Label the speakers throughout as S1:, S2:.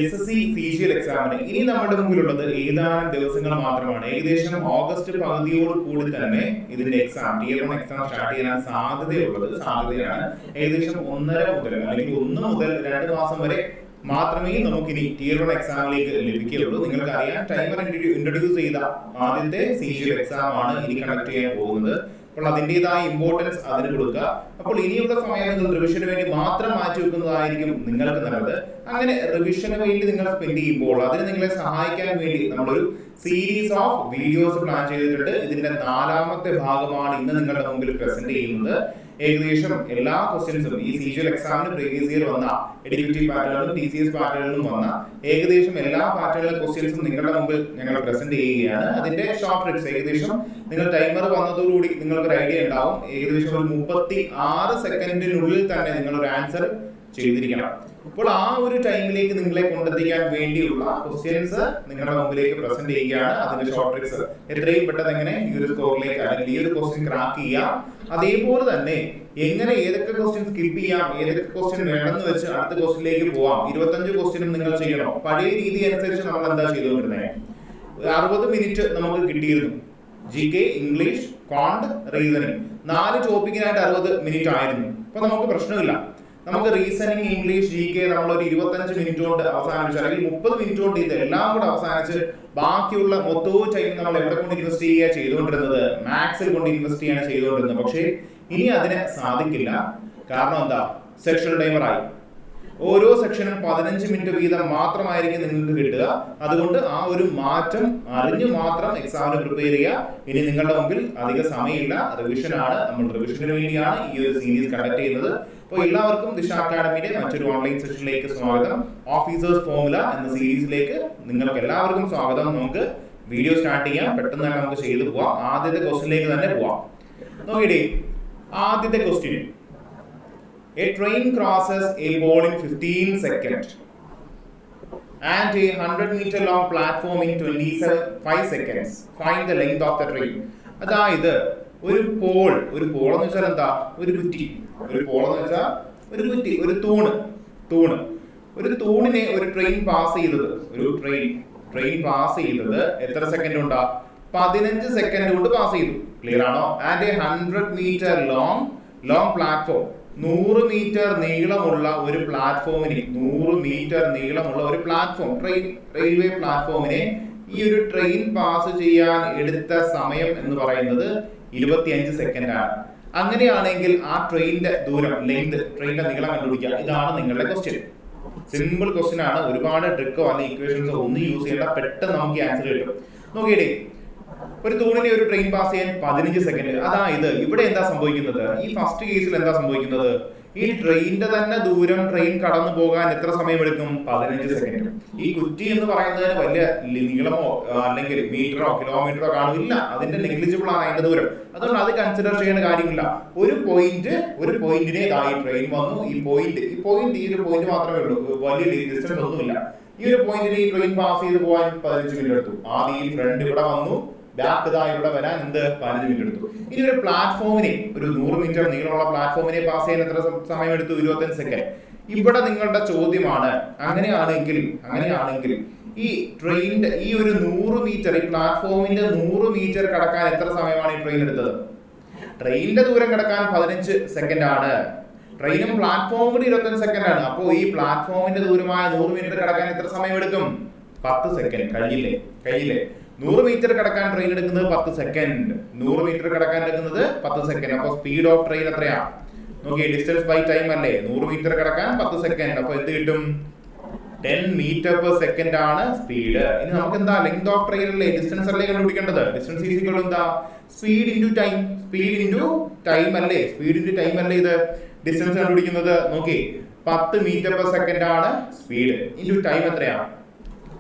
S1: SSC CGL എക്സാമിന് ഇനി നമ്മുടെ മുമ്പിലുള്ളത് ഏതാനും ദിവസങ്ങൾ മാത്രമാണ്. ഏകദേശം ഓഗസ്റ്റ് പകുതിയോട് കൂടി തന്നെ ഇതിന്റെ എക്സാം Tier 1 എക്സാം സ്റ്റാർട്ട് ചെയ്യാൻ സാധ്യതയാണ്. ഏകദേശം 1.5 മുതൽ അല്ലെങ്കിൽ 1 മുതൽ 2 മാസം വരെ മാത്രമേ നമുക്കിനി Tier 1 എക്സാമിലേക്ക് ലഭിക്കുകയുള്ളൂ. നിങ്ങൾക്ക് അറിയാം, ടൈമർ ഇൻട്രൊഡ്യൂസ് ചെയ്ത ആദ്യത്തെ CGL എക്സാം ആണ് ഇനി കണ്ടക്ട് ചെയ്യാൻ പോകുന്നത്. അപ്പോൾ അതിൻ്റെതായ ഇമ്പോർട്ടൻസ് അതിന് കൊടുക്കുക. അപ്പോൾ ഇനിയുള്ള സമയം നിങ്ങൾ റിവിഷന് വേണ്ടി മാത്രം മാറ്റി വെക്കുന്നതായിരിക്കും നിങ്ങൾക്ക് നല്ലത്. അങ്ങനെ റിവിഷന് വേണ്ടി നിങ്ങൾ സ്പെൻഡ് ചെയ്യുമ്പോൾ അതിന് നിങ്ങളെ സഹായിക്കാൻ വേണ്ടി നമ്മളൊരു സീരീസ് ഓഫ് വീഡിയോസ് പ്ലാൻ ചെയ്തിട്ടുണ്ട്. ഇതിന്റെ 4ാമത്തെ ഭാഗമാണ് ഇന്ന് നിങ്ങളുടെ മുമ്പിൽ പ്രസന്റ് ചെയ്യുന്നത്. ഏകദേശം എല്ലാ ക്വസ്റ്റ്യൻസും ഈ CGL എക്സാമിന് പ്രീവിയസ് ഇയർ വന്ന എഡ്യൂക്കേറ്റീവ് പാറ്റേണിലും TCS പാറ്റേണിലും വന്ന ഏകദേശം എല്ലാ പാറ്റേണിലെ ക്വസ്റ്റ്യൻസും നിങ്ങളുടെ മുമ്പിൽ ഞങ്ങൾ പ്രസന്റ് ചെയ്യുകയാണ്. അതിന്റെ ഷോർട്ട് ട്രിക്സ് ഏകദേശം നിങ്ങൾ ടൈമർ വന്നതോടുകൂടി നിങ്ങൾക്ക് ഒരു ഐഡിയ ഉണ്ടാവും. ഏകദേശം ഒരു 36 സെക്കൻഡിനുള്ളിൽ തന്നെ നിങ്ങൾ ഒരു ആൻസർ ചെയ്തിരിക്കണം. അപ്പോൾ ആ ഒരു ടൈമിലേക്ക് നിങ്ങളെ കൊണ്ടെത്തിക്കാൻ വേണ്ടിയുള്ള ക്വസ്റ്റ്യൻസ് നിങ്ങളുടെ മുമ്പിലേക്ക് പ്രസന്റ് ചെയ്യുകയാണ്. അതിന്റെ ഷോർട്ട് ട്രിക്സ് എത്രയും പെട്ടെന്ന് എങ്ങനെ ഈ ഒരു സ്കോറിലേക്ക് അല്ലെങ്കിൽ ഈ ഒരു ക്വസ്റ്റ്യൻ ക്രാക്ക് ചെയ്യാം, അതേപോലെ തന്നെ എങ്ങനെ ഏതൊക്കെ ക്വസ്റ്റ്യൻ സ്കിപ്പ് ചെയ്യാം, ഏതൊക്കെ ക്വസ്റ്റ്യൻ വേണമെന്ന് വെച്ച് അടുത്ത ക്വസ്റ്റ്യനിലേക്ക് പോവാം. 25 ക്വസ്റ്റ്യനും നിങ്ങൾ ചെയ്യണം. പഴയ രീതി അനുസരിച്ച് നമ്മൾ എന്താ ചെയ്തുകൊണ്ടിരുന്നത്, 60 മിനിറ്റ് നമുക്ക് കിട്ടിയിരുന്നു. GK, ഇംഗ്ലീഷ്, കോണ്ട്, റീസണിങ് 4 ടോപ്പിക്കിനായിട്ട് 60 മിനിറ്റ് ആയിരുന്നു. അപ്പൊ നമുക്ക് പ്രശ്നമില്ല. നമുക്ക് റീസണിങ്, ഇംഗ്ലീഷ്, GK നമ്മൾ ഒരു 25 മിനിറ്റ് കൊണ്ട് അവസാനിച്ച് അല്ലെങ്കിൽ 30 മിനിറ്റ് കൊണ്ട് ഇതെല്ലാം കൂടെ അവസാനിച്ച് ബാക്കിയുള്ള മൊത്തവും ടൈം നമ്മൾ എവിടെ കൊണ്ട് ഇൻവെസ്റ്റ് ചെയ്യുക ചെയ്തുകൊണ്ടിരുന്നത്, മാത്സിൽ കൊണ്ട് ഇൻവെസ്റ്റ് ചെയ്യാണ് ചെയ്തുകൊണ്ടിരുന്നത്. പക്ഷേ ഇനി അതിന് സാധിക്കില്ല. കാരണം എന്താ, സെക്ഷൻ ടൈമറായി. ഓരോ സെക്ഷനും 15 മിനിറ്റ് വീതം മാത്രമായിരിക്കും നിങ്ങൾക്ക് കിട്ടുക. അതുകൊണ്ട് ആ ഒരു മാറ്റം അറിഞ്ഞു മാത്രം എക്സാമിന് പ്രിപ്പയർ ചെയ്യുക. ഇനി നിങ്ങളുടെ മുമ്പിൽ അധിക സമയമില്ല, റിവിഷനാണ്. നമ്മൾ റിവിഷന് വേണ്ടിയാണ് ഈ ഒരു സീരീസ് കണ്ടക്ട് ചെയ്യുന്നത്. അപ്പോൾ എല്ലാവർക്കും ദിശ അക്കാഡമിയുടെ മറ്റൊരു ഓൺലൈൻ സെഷനിലേക്ക് സ്വാഗതം. ഓഫീസേഴ്സ് ഫോർമുല എന്ന സീരീസിലേക്ക് നിങ്ങൾക്ക് എല്ലാവർക്കും സ്വാഗതം. നമുക്ക് വീഡിയോ സ്റ്റാർട്ട് ചെയ്യാം. പെട്ടെന്ന് തന്നെ നമുക്ക് ചെയ്തു പോവാം. ആദ്യത്തെ ക്വസ്റ്റ്യനിലേക്ക് തന്നെ പോവാം. നോക്കിയേ, ആദ്യത്തെ question: A train crosses a pole in 15 seconds and a 100-meter long platform in 25 seconds. Find the length of the train. അതായത് ഒരു പോൾ എന്ന് വെച്ചാൽ എന്താ, ഒരു കുറ്റി. ഒരു പോൾ എന്ന് വെച്ചാൽ ഒരു കുറ്റി, ഒരു തൂണ്. ഒരു തൂണിനെ ഒരു ട്രെയിൻ പാസ് ചെയ്തത്, എത്ര സെക്കൻഡ് കൊണ്ടാ? 15 സെക്കൻഡ് കൊണ്ട് പാസ് ചെയ്തു. ക്ലിയർ ആണോ? And a 100-meter long platform, 100 metre നീളമുള്ള ഒരു പ്ലാറ്റ്ഫോമിനെ, 100 മീറ്റർ നീളമുള്ള ഒരു പ്ലാറ്റ്ഫോം, റെയിൽവേ പ്ലാറ്റ്ഫോമിനെ ഈ ഒരു ട്രെയിൻ പാസ് ചെയ്യാൻ എടുത്ത സമയം എന്ന് പറയുന്നത് 25 സെക്കൻഡ് ആണ്. അങ്ങനെയാണെങ്കിൽ ആ ട്രെയിനിന്റെ ദൂരം, ട്രെയിനിന്റെ നീളം കണ്ടുപിടിക്കുക. ഇതാണ് നിങ്ങളുടെ ക്വസ്റ്റ്യൻ. സിമ്പിൾ ക്വസ്റ്റ്യൻ ആണ്. ഒരുപാട് ട്രിക്കോ അല്ലെങ്കിൽ ഇക്വേഷൻസോ ഒന്നും യൂസ് ചെയ്യേണ്ട, പെട്ടെന്ന് നമുക്ക് ആൻസർ കിട്ടും. നോക്കിയേ, ഒരു തൂണിനെ ഒരു ട്രെയിൻ പാസ് ചെയ്യാൻ 15 സെക്കൻഡ്. അതായത് ഇവിടെ എന്താ സംഭവിക്കുന്നത്, ഈ ഫസ്റ്റ് കേസിൽ എന്താ സംഭവിക്കുന്നത്, ഈ ട്രെയിനിന്റെ തന്നെ ദൂരം ട്രെയിൻ കടന്നു പോകാൻ എത്ര സമയമെടുക്കും? 15 സെക്കൻഡ്. ഈ കുറ്റി എന്ന് പറയുന്നതിന് വലിയ നീളമോ അല്ലെങ്കിൽ മീറ്ററോ കിലോമീറ്ററോ കാണില്ല. അതിന്റെ നെഗ്ലിജിബിൾ ആണ് അതിന്റെ ദൂരം. അതുകൊണ്ട് അത് കൺസിഡർ ചെയ്യേണ്ട കാര്യമില്ല. ഒരു പോയിന്റിനെ ഈ ട്രെയിൻ വന്നു, ഈ ഒരു പോയിന്റ് മാത്രമേ ഉള്ളൂ, വലിയ ഡിസ്റ്റൻസ് ഒന്നുമില്ല. ഈ ഒരു പോയിന്റിനെ ഈ ട്രെയിൻ പാസ് ചെയ്ത് പോകാൻ 15 മിനിറ്റ് എടുത്തു. ആദ്യം ഈ ഫ്രണ്ട് ഇവിടെ വന്നു, ബാക്ക് ഇവിടെ വരാൻ 15 മിനിറ്റ് എടുത്തു. ഇനി ഒരു പ്ലാറ്റ്ഫോമിനെ, ഒരു 100 മീറ്റർ നീളമുള്ള പ്ലാറ്റ്ഫോമിനെ പാസ് ചെയ്യാൻ എത്ര സമയം എടുത്തു? 25 സെക്കൻഡ്. ഇവിടെ നിങ്ങളുടെ ചോദ്യമാണ്, അങ്ങനെയാണെങ്കിൽ ഈ ട്രെയിനിന്റെ ഈ ഒരു 100 മീറ്റർ, ഈ പ്ലാറ്റ്ഫോമിന്റെ 100 മീറ്റർ കടക്കാൻ എത്ര സമയമാണ് ഈ ട്രെയിൻ എടുത്തത്? ട്രെയിനിന്റെ ദൂരം കടക്കാൻ 15 സെക്കൻഡ് ആണ്. ട്രെയിനും പ്ലാറ്റ്ഫോമും കൂടി 25 സെക്കൻഡ് ആണ്. അപ്പോൾ ഈ പ്ലാറ്റ്ഫോമിന്റെ ദൂരമായ 100 മീറ്റർ കടക്കാൻ എത്ര സമയം എടുക്കും? 10 സെക്കൻഡ്. കഴിയില്ലേ? 100 മീറ്റർ കടക്കാൻ ട്രെയിൻ എടുക്കുന്നത് 10 സെക്കൻഡ്. 100 മീറ്റർ കടക്കാൻ എടുക്കുന്നത് 10 സെക്കൻഡ്. അപ്പോൾ സ്പീഡ് ഓഫ് ട്രെയിൻ എത്രയാ? നോക്കിയേ, ഡിസ്റ്റൻസ് ബൈ ടൈം അല്ലേ. 100 മീറ്റർ കടക്കാൻ 10 സെക്കൻഡ്. അപ്പോൾ എന്ത് കിട്ടും? 10 മീറ്റർ പെർ സെക്കൻഡ് ആണ് സ്പീഡ്. ഇനി നമുക്ക് എന്താ, ലെങ്ത് ഓഫ് ട്രെയിൻ അല്ലേ, ഡിസ്റ്റൻസ് അല്ലേ കണ്ടുപിടിക്കേണ്ടത്. ഡിസ്റ്റൻസ് ഈസ് ഈക്വൽ ടു എന്താ? സ്പീഡ് ഇൻറ്റു ടൈം അല്ലേ. ഇത് ഡിസ്റ്റൻസ് കണ്ടുപിടിക്കുന്നത്. നോക്കി, 10 മീറ്റർ പെർ സെക്കൻഡ് ആണ് സ്പീഡ്, ഇൻറ്റു ടൈം എത്രയാണ്?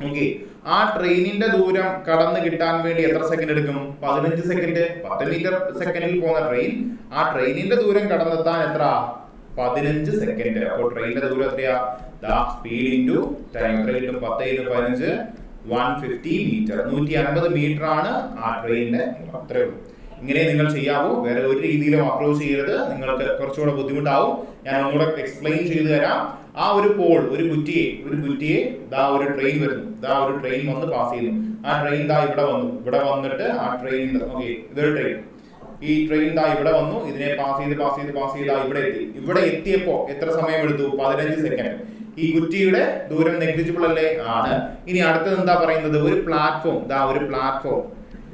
S1: നോക്കി, ആ ട്രെയിനിന്റെ ദൂരം കടന്നു കിട്ടാൻ വേണ്ടി എത്ര സെക്കൻഡ് എടുക്കും? 15 സെക്കൻഡ്. 10 മീറ്റർ സെക്കൻഡിൽ പോകുന്ന ട്രെയിൻ, ആ ട്രെയിനിന്റെ ദൂരം കടന്നെത്താൻ എത്ര? 15 സെക്കൻഡ്. അപ്പോൾ ട്രെയിനിന്റെ ദൂരം എത്രയാ? സ്പീഡ് ഇൻറ്റു ടൈം എത്ര കിട്ടും? 10 × 15 150 മീറ്റർ. 150 മീറ്റർ ആണ് ആ ട്രെയിനിന്റെ. അത്രേ ഉള്ളൂ. ഇങ്ങനെ നിങ്ങൾ ചെയ്യാവൂ. വേറെ ഒരു രീതിയിലും അപ്രോച്ച് ചെയ്യരുത്, നിങ്ങൾക്ക് കുറച്ചുകൂടെ ബുദ്ധിമുട്ടാവും. ഞാൻ ഒന്നുകൂടെ എക്സ്പ്ലെയിൻ ചെയ്തു തരാം. ആ ഒരു പോൾ, ഒരു കുറ്റിയെ ദാ ഒരു ട്രെയിൻ വരുന്നു, ദാ ഒരു ട്രെയിൻ വന്ന് പാസ് ചെയ്യുന്നു. ആ ട്രെയിൻ ദാ ഇവിടെ വന്നിട്ട് ആ ട്രെയിൻ, ഓക്കെ ഇതൊരു ട്രെയിൻ, ഈ ട്രെയിൻ ദാ ഇവിടെ വന്നു, ഇതിനെ പാസ് ചെയ്ത് ഇവിടെ എത്തിയപ്പോ എത്ര സമയം എടുത്തു? 15 സെക്കൻഡ്. ഈ കുറ്റിയുടെ ദൂരം നെഗ്ലിജിബിൾ അല്ലേ? ആണ്. ഇനി അടുത്തത് എന്താ പറയുന്നത്? ഒരു പ്ലാറ്റ്ഫോം,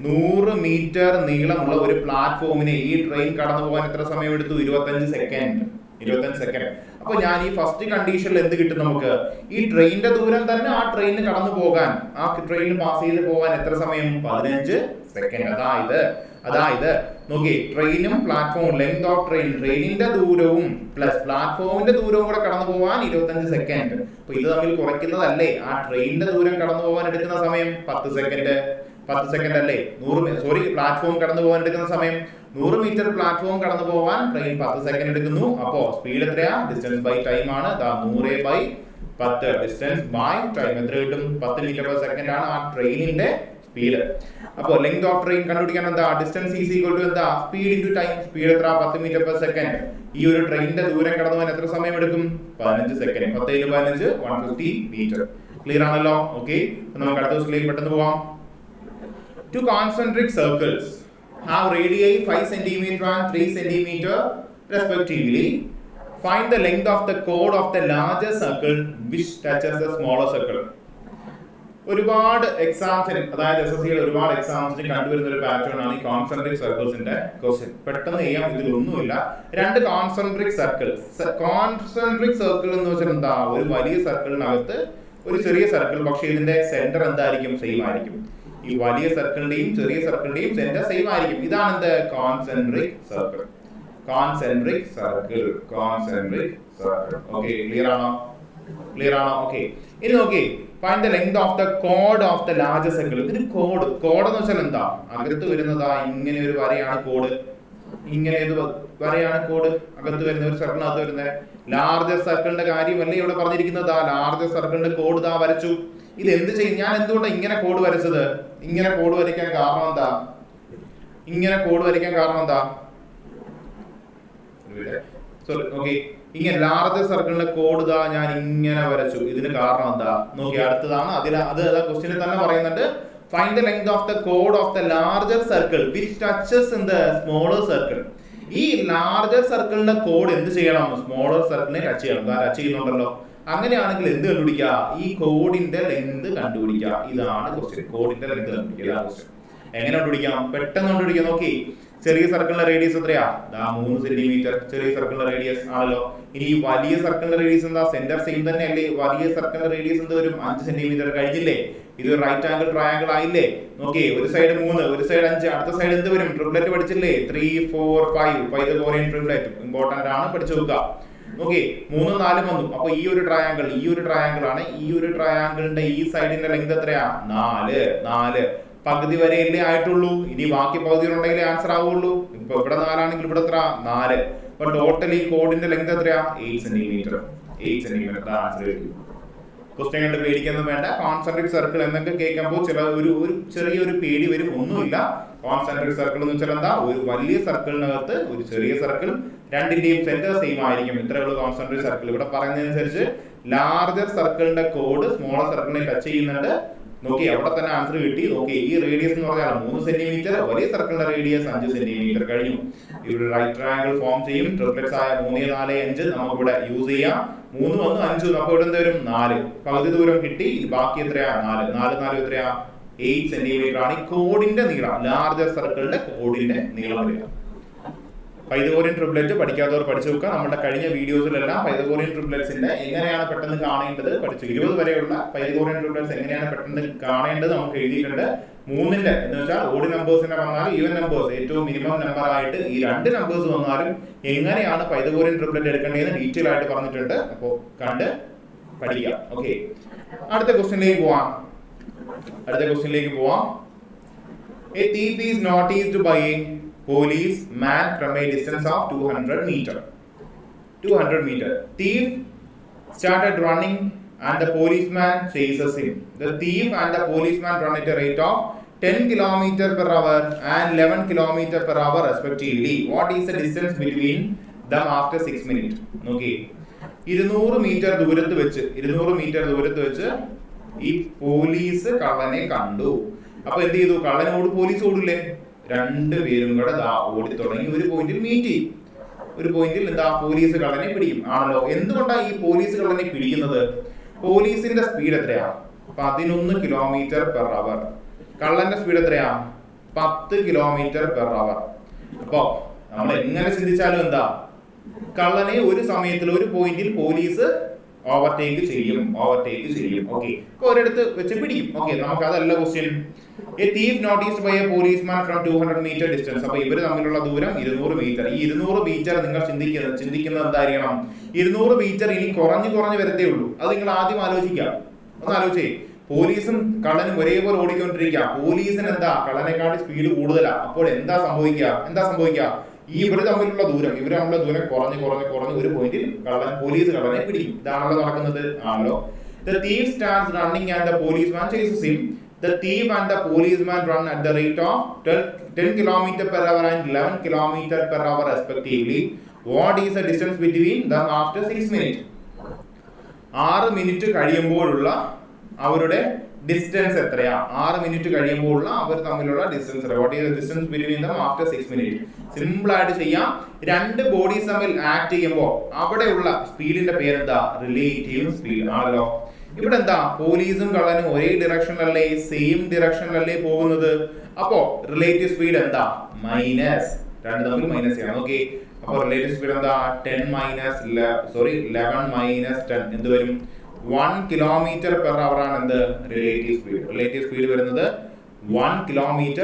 S1: 100 മീറ്റർ നീളമുള്ള ഒരു പ്ലാറ്റ്ഫോമിനെ ഈ ട്രെയിൻ കടന്നു പോകാൻ എത്ര സമയം എടുത്തു? 25 സെക്കൻഡ്. അപ്പൊ ഞാൻ ഈ ഫസ്റ്റ് കണ്ടീഷനിൽ എന്ത് കിട്ടും നമുക്ക്? ഈ ട്രെയിനിന്റെ ദൂരം തന്നെ ആ ട്രെയിനിന് കടന്നു പോകാൻ, ആ ട്രെയിൻ പാസ് ചെയ്ത് പോകാൻ എത്ര സമയം? 15 സെക്കൻഡ്. അതായത് നോക്കി, ട്രെയിനും പ്ലാറ്റ്ഫോമും, ലെങ്ത് ഓഫ് ട്രെയിനിന്റെ ദൂരവും പ്ലസ് പ്ലാറ്റ്ഫോമിന്റെ ദൂരവും കൂടെ കടന്നു പോകാൻ 25 സെക്കൻഡ്. അപ്പൊ ഇത് തമ്മിൽ കുറയ്ക്കുന്നതല്ലേ ആ ട്രെയിനിന്റെ ദൂരം കടന്നു പോകാൻ എടുക്കുന്ന സമയം? 10 സെക്കൻഡ് അല്ലേ? പ്ലാറ്റ്ഫോം കടന്നു പോകാൻ എടുക്കുന്ന സമയം 100 മീറ്റർ പ്ലാറ്റ്ഫോം കടന്നു പോകാൻ ട്രെയിൻ 10 സെക്കൻഡ് എടുക്കുന്നു. അപ്പോ സ്പീഡ് എത്രയാ? ഡിസ്റ്റൻസ് ബൈ ടൈം ആണ്. 100/10 ഡിസ്റ്റൻസ് ബൈ ടൈം എത്ര കിട്ടും? 10 മീറ്റർ പെർ സെക്കൻഡ് ആണ് ആ ട്രെയിനിന്റെ സ്പീഡ്. അപ്പോ ലെങ്ത് ഓഫ് ട്രെയിൻ കണ്ടുപിടിക്കാൻ എന്താ? ഡിസ്റ്റൻസ് ഈസ് ഈക്വൽ ടു എന്താ? Speed into time. സ്പീഡ് എത്ര? 10 മീറ്റർ പെർ സെക്കൻഡ്. ഈ ഒരു ട്രെയിനിന്റെ ദൂരം കടന്നു പോകാൻ എത്ര സമയം എടുക്കും? 15 സെക്കൻഡ്. 10 × 15 150 മീറ്റർ. ക്ലിയർ ആണല്ലോ? ഓക്കെ, നമുക്ക് അടുത്ത ക്വസ്റ്റ്യനിലേക്ക് പെട്ടെന്ന് പോവാം. Two concentric circles have radii 5 cm and 3 cm respectively. Find the length of the chord of the larger circle which touches the smaller circle. ഒരുപാട് എക്സാംസിന്, അതായത് SSCയുടെ ഒരുപാട് എക്സാംസിന് കണ്ടുവരുന്ന ഒരു പാറ്റേൺ ആണ് ഈ കോൺസെൻട്രിക് സർക്കിൾസിന്റെ ക്വസ്റ്റ്യൻ. പെട്ടെന്ന് ചെയ്യാം, ഇതിലൊന്നുമില്ല. 2 കോൺസെൻട്രിക് സർക്കിൾ എന്ന് വെച്ചാൽ എന്താ? ഒരു വലിയ സർക്കിളിനകത്ത് ഒരു ചെറിയ സർക്കിൾ, പക്ഷേ ഇതിന്റെ സെന്റർ എന്തായിരിക്കും? സെയിം ആയിരിക്കും. ഈ വലിയ സർക്കിളിന്റെയും ചെറിയ സർക്കിളിന്റെയും സെന്റർ സെയിം ആയിരിക്കും. ഇതാണ് എന്ത്? Concentric circle. ഓക്കെ, ക്ലിയർ ആണോ? ഓക്കെ, ഇനി നോക്കി, find the length of the code of the larger circle. ഇതിന് കോഡ് എന്ന് വെച്ചാൽ എന്താ? അകത്ത് വരുന്നതാ ഇങ്ങനെ ഒരു വരയാണ് കോഡ്. ഇങ്ങനെ വരയാണ് കോഡ് അകത്ത് വരുന്ന ഒരു സർക്കിളിനകത്ത് വരുന്നത്. ലാർജർ സർക്കിളിന്റെ കാര്യമല്ലേ ഇവിടെ പറഞ്ഞിരിക്കുന്നത്? ലാർജർ സർക്കിളിന്റെ കോഡ് ദാ വരച്ചു. ഇത് എന്ത് ചെയ്യും? ഞാൻ എന്തുകൊണ്ടാണ് ഇങ്ങനെ കോഡ് വരച്ചത്? ഇങ്ങനെ കോഡ് വരയ്ക്കാൻ കാരണം എന്താ? ഓക്കെ, ഇങ്ങനെ ലാർജർ സർക്കിളിന്റെ കോഡ് ദാ ഞാൻ ഇങ്ങനെ വരച്ചു. ഇതിന് കാരണം എന്താ? നോക്കി, അടുത്തതാണ്. അത് ക്വസ്റ്റ്യനിൽ തന്നെ പറയുന്നുണ്ട്. Find the length of the code of the larger circle which touches in the smaller circle. ഈ ലാർജർ സർക്കിളിന്റെ കോഡ് എന്ത് ചെയ്യണം? സ്മോളർ സർക്കിളിനെ ടച്ച് ചെയ്യണം. ടച്ച് ചെയ്യുന്നുണ്ടല്ലോ. അങ്ങനെയാണെങ്കിൽ എന്ത് കണ്ടുപിടിക്കുക? ഈ കോഡിന്റെ ലെങ്ത് കണ്ടുപിടിക്കുക. ഇതാണ് ക്വസ്റ്റ്യൻ. കോഡിന്റെ ലെങ്ത് കണ്ടുപിടിക്കുക. എങ്ങനെ കണ്ടുപിടിക്കാം? പെട്ടെന്ന് കണ്ടുപിടിക്കാം. നോക്കി, ചെറിയ സർക്കിളിന്റെ റേഡിയസ് എത്രയാ? 3 സെന്റിമീറ്റർ. ചെറിയ സർക്കിളിന്റെ റേഡിയസ് ആണല്ലോ. ഇനി ഈ വലിയ സർക്കിളിന്റെ റേഡിയസ് എന്താ? സെന്റർ സെയിം തന്നെ അല്ലേ? വലിയ സർക്കിളിന്റെ റേഡിയസ് എന്ത് വരും? 5 സെന്റിമീറ്റർ. കഴിഞ്ഞില്ലേ? ഇത് റൈറ്റ് ആംഗിൾ ട്രയാംഗിൾ ആയില്ലേ? നോക്കി, ഒരു സൈഡ് 3, ഒരു സൈഡ് 5, അടുത്ത സൈഡ് എന്ത് വരും? ട്രിപ്ലെറ്റ് പഠിച്ചില്ലേ? 3, 4, 5 പൈതഗോറിയൻ ട്രിപ്ലെറ്റ് ഇമ്പോർട്ടന്റ് ആണ്, പഠിച്ചു നോക്കുക. നോക്കി, 3, 4 വന്നു. അപ്പൊ ഈ ഒരു ട്രയാംഗിൾ ആണ്. ഈ ഒരു ട്രയാംഗിളിന്റെ ഈ സൈഡിന്റെ ലെങ്ത് എത്രയാ? 4. പകുതി വരെയല്ലേ ആയിട്ടുള്ളൂ. ഇനി ബാക്കി പകുതി ഉണ്ടെങ്കിലേ ആൻസർ ആവുള്ളൂ. ഇപ്പൊ ഇവിടെ 4 ആണെങ്കിൽ ഇവിടെ എത്ര? 4. അപ്പൊ ടോട്ടൽ ഈ കോഡിന്റെ ലെങ്ത് എത്രയാ? 8 സെന്റിമീറ്റർ. ആൻസർ ആയിരിക്കും. ക്വസ്റ്റ്യൻ കണ്ട് പേടിക്കൊന്നും വേണ്ട. കോൺസെൻട്രിക് സർക്കിൾ എന്നൊക്കെ കേൾക്കുമ്പോൾ ഒരു ചെറിയൊരു പേടി വരും. ഒന്നുമില്ല. കോൺസെൻട്രിക് സർക്കിൾ എന്ന് വെച്ചാൽ എന്താ? ഒരു വലിയ സർക്കിളിനകത്ത് ഒരു ചെറിയ സർക്കിൾ, രണ്ടിന്റെയും സെന്റർ സെയിം ആയിരിക്കും. ഇത്രയുള്ള കോൺസെൻട്രിക് സർക്കിൾ. ഇവിടെ പറയുന്നതനുസരിച്ച് ലാർജർ സർക്കിളിന്റെ കോഡ് സ്മോളർ സർക്കിളിനെ ടച്ച് ചെയ്യുന്നുണ്ട്. നോക്കി, അവിടെ തന്നെ ആൻസർ കിട്ടി. നോക്കി, ഈ റേഡിയസ് എന്ന് പറഞ്ഞാൽ 3 സെന്റിമീറ്റർ. വലിയ സർക്കിളിന്റെ റേഡിയസ് 5 സെന്റിമീറ്റർ. കഴിഞ്ഞു. ഇവിടെ റൈറ്റ് ട്രയാംഗിൾ ഫോം ചെയ്യും. ട്രിപ്ലെറ്റ്സ് ആയ 3, 4, 5 നമുക്ക് ഇവിടെ യൂസ് ചെയ്യാം. 3 വന്നു, 5 അപ്പൊ ഇവിടെ എന്ത് വരും? 4. പകുതി ദൂരം കിട്ടി. ബാക്കി എത്രയാ? 4 എത്രയാ? 8 സെന്റിമീറ്റർ ആണ് ഈ കോഡിന്റെ നീളം. ലാർജർ സർക്കിളിന്റെ കോഡിന്റെ നീളം വരിക. പൈതഗോറിയൻ ട്രിപ്ലെറ്റ് പഠിക്കാത്തവർ പഠിച്ചു നോക്കുക. നമ്മുടെ കഴിഞ്ഞ വീഡിയോസിലെല്ലാം പൈതഗോറിയൻ ട്രിപ്ലെറ്റ്സിന്റെ എങ്ങനെയാണ് പെട്ടെന്ന് കാണേണ്ടത് പഠിച്ചു. 20 വരെയുള്ള പൈതഗോറിയൻ ട്രിപ്ലെറ്റ്സ് എങ്ങനെയാണ് പെട്ടെന്ന് കാണേണ്ടത് നമുക്ക് എഴുതിയിട്ടുണ്ട്. 3ന്റെ എന്ന് വെച്ചാൽ ഓഡ് നമ്പേഴ്സിനെ വന്നാലും ഈവൻ നമ്പേഴ്സ് ഏറ്റവും മിനിമം നമ്പർ ആയിട്ട് ഈ 2 നമ്പേഴ്സ് വന്നാലും എങ്ങനെയാണ് പൈതഗോറിയൻ ട്രിപ്ലെറ്റ് എടുക്കേണ്ടതെന്ന് ഡീറ്റെയിൽ ആയിട്ട് പറഞ്ഞിട്ടുണ്ട്. അപ്പോൾ കണ്ട് പഠിക്കാം. ഓക്കെ, അടുത്ത ക്വസ്റ്റ്യനിലേക്ക് പോവാം. A thief is noticed by a policeman from a distance of 200 meter. Thief started running and the policeman chases him. The thief and the policeman run at a rate of 10 km per hour and 11 km per hour respectively. What is the distance between them after 6 minutes? Okay. 200 metre ദൂരത്ത് വെച്ച് ഈ police കള്ളനെ കണ്ടു. അപ്പൊ എന്ത് ചെയ്തു? കള്ളനോട് police ഓടില്ലേ? രണ്ടുപേരും കൂടെ ഓടി തുടങ്ങി ഒരു പോയിന്റിൽ മീറ്റ് ചെയ്യും. ഒരു പോയിന്റിൽ പോലീസ് കള്ളനെ പിടിക്കും ആണല്ലോ. എന്തുകൊണ്ടാണ് ഈ പോലീസ് കള്ളനെ പിടിക്കുന്നത്? പോലീസിന്റെ സ്പീഡ് എത്രയാ? 11 km/h. കള്ളന്റെ സ്പീഡ് എത്രയാ? 10 km/h. അപ്പൊ നമ്മൾ എങ്ങനെ ചിന്തിച്ചാലും കള്ളനെ ഒരു സമയത്തിൽ ഒരു പോയിന്റിൽ പോലീസ് ഓവർടേക്ക് ചെയ്യും. ഓക്കെ, ഒരിടത്ത് വെച്ച് പിടിക്കും. ഓക്കെ, നമുക്ക് അതല്ല question. A thief noticed by a policeman from 200 metre distance. അപ്പൊ ഇവര് തമ്മിലുള്ള ദൂരം 200 മീറ്റർ. ഈ 200 മീറ്റർ നിങ്ങൾ ചിന്തിക്കുന്നത് എന്തായിരിക്കണം? 200 മീറ്റർ ഇനി കുറഞ്ഞു വരത്തേ ഉള്ളൂ. അത് നിങ്ങൾ ആദ്യം ആലോചിക്കാം. ഒന്ന് ആലോചിച്ചേ. പോലീസും കള്ളനും ഒരേപോലെ ഓടിക്കൊണ്ടിരിക്കുക. പോലീസിന് കള്ളനെക്കാട്ടി സ്പീഡ് കൂടുതലാ. അപ്പോൾ എന്താ സംഭവിക്കുക? ഇവര് തമ്മിലുള്ള ദൂരം കുറഞ്ഞ് ഒരു പോയിന്റിൽ പോലീസ് കള്ളനെ പിടിക്കും. ഇതാണല്ലോ നടക്കുന്നത് ആണല്ലോ. The thief starts running and the policeman chases him. The thief and the policeman run at the rate of 10 km/h and 11 km/h respectively. What is the distance between them after 6 minutes? 6 minute കഴിയുമ്പോഴുള്ള അവരുടെ distance എത്രയാ? 6 minute കഴിയുമ്പോഴുള്ള അവർ തമ്മിലുള്ള distance. What is the distance between them after 6 minutes? Simple ആയിട്ട് ചെയ്യാം. രണ്ട് bodies തമ്മിൽ act ചെയ്യുമ്പോൾ അവിടെയുള്ള സ്പീഡിന്റെ പേരെന്താ? റിലേറ്റീവ് സ്പീഡ് ആണല്ലോ. ഇവിടെ പോലീസും കള്ളനും ഒരേ ഡിറക്ഷനിലല്ലേ, സെയിം ഡിറക്ഷനിലല്ലേ പോകുന്നത്. അപ്പോ റിലേറ്റീവ് സ്പീഡ് മൈനസ്. രണ്ട് തമ്മിൽ മൈനസ് ചെയ്യണം. ഓക്കെ, അപ്പൊ റിലേറ്റീവ് സ്പീഡ് 11 - 10 എന്ത് വരും? 1 km/h ആണ് റിലേറ്റീവ് സ്പീഡ്. റിലേറ്റീവ് സ്പീഡ് വരുന്നത് 1 km/h.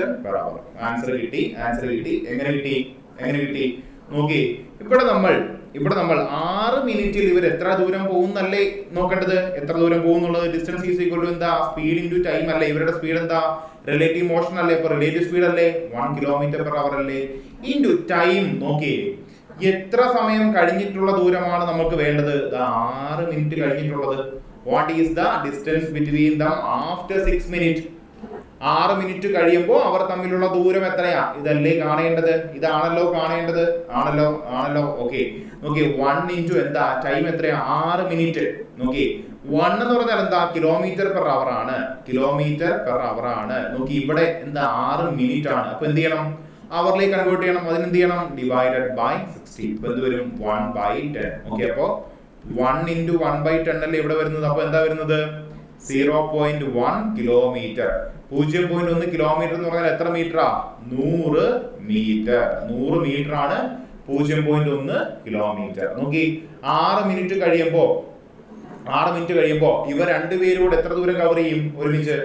S1: ആൻസർ കിട്ടി. എങ്ങനെ കിട്ടി? നോക്കി, ഇവിടെ നമ്മൾ 6 മിനിറ്റിൽ ഇവർ എത്ര ദൂരം പോകുന്നല്ലേ നോക്കേണ്ടത്. എത്ര ദൂരം പോകുന്നുള്ളത്? Distance is equal to speed into time അല്ലേ. ഇവരുടെ സ്പീഡ് റിലേറ്റീവ് മോഷൻ അല്ലേ. അപ്പൊ റിലേറ്റീവ് സ്പീഡ് അല്ലേ 1 km/h അല്ലേ, ഇൻറ്റു ടൈം. നോക്കിയേ, എത്ര സമയം കഴിഞ്ഞിട്ടുള്ള ദൂരമാണ് നമുക്ക് വേണ്ടത്? 6 മിനിറ്റ് കഴിഞ്ഞിട്ടുള്ളത്. What is the distance between them after 6 minutes? 6 minute കഴിയുമ്പോൾ അവർ തമ്മിലുള്ള ദൂരം എത്രയാ? ഇതല്ലേ കാണേണ്ടത്? ഇതാണല്ലോ കാണേണ്ടത്. ആണല്ലോ. ഓക്കെ, നോക്കി, 1 ഇൻറ്റു ടൈം എത്രയാ? 6 മിനിറ്റ്. നോക്കി, 1 എന്ന് പറഞ്ഞാൽ km/h ആണ്. നോക്കി, ഇവിടെ 6 മിനിറ്റ് ആണ്. അപ്പൊ എന്ത് ചെയ്യണം? അവറിലേക്ക് കൺവേർട്ട് ചെയ്യണം. അതിന് എന്ത് ചെയ്യണം? Divided by 60. ഇപ്പൊ എന്ത് വരും? 1/10. ഓക്കെ, അപ്പൊ 1 ഇൻറ്റു 1/10 അല്ലേ ഇവിടെ വരുന്നത്. അപ്പൊ എന്താ വരുന്നത്? 0.1 കിലോമീറ്റർ. 0.1 കിലോമീറ്റർ എന്ന് പറഞ്ഞാൽ എത്ര മീറ്ററാ? 100 മീറ്റർ. 100 മീറ്റർ ആണ് 0.1 കിലോമീറ്റർ. നോക്കി, 6 മിനിറ്റ് കഴിയുമ്പോ ഇവർ രണ്ടുപേരോട് എത്ര ദൂരം കവർ ചെയ്യും? ഒരുമിച്ച്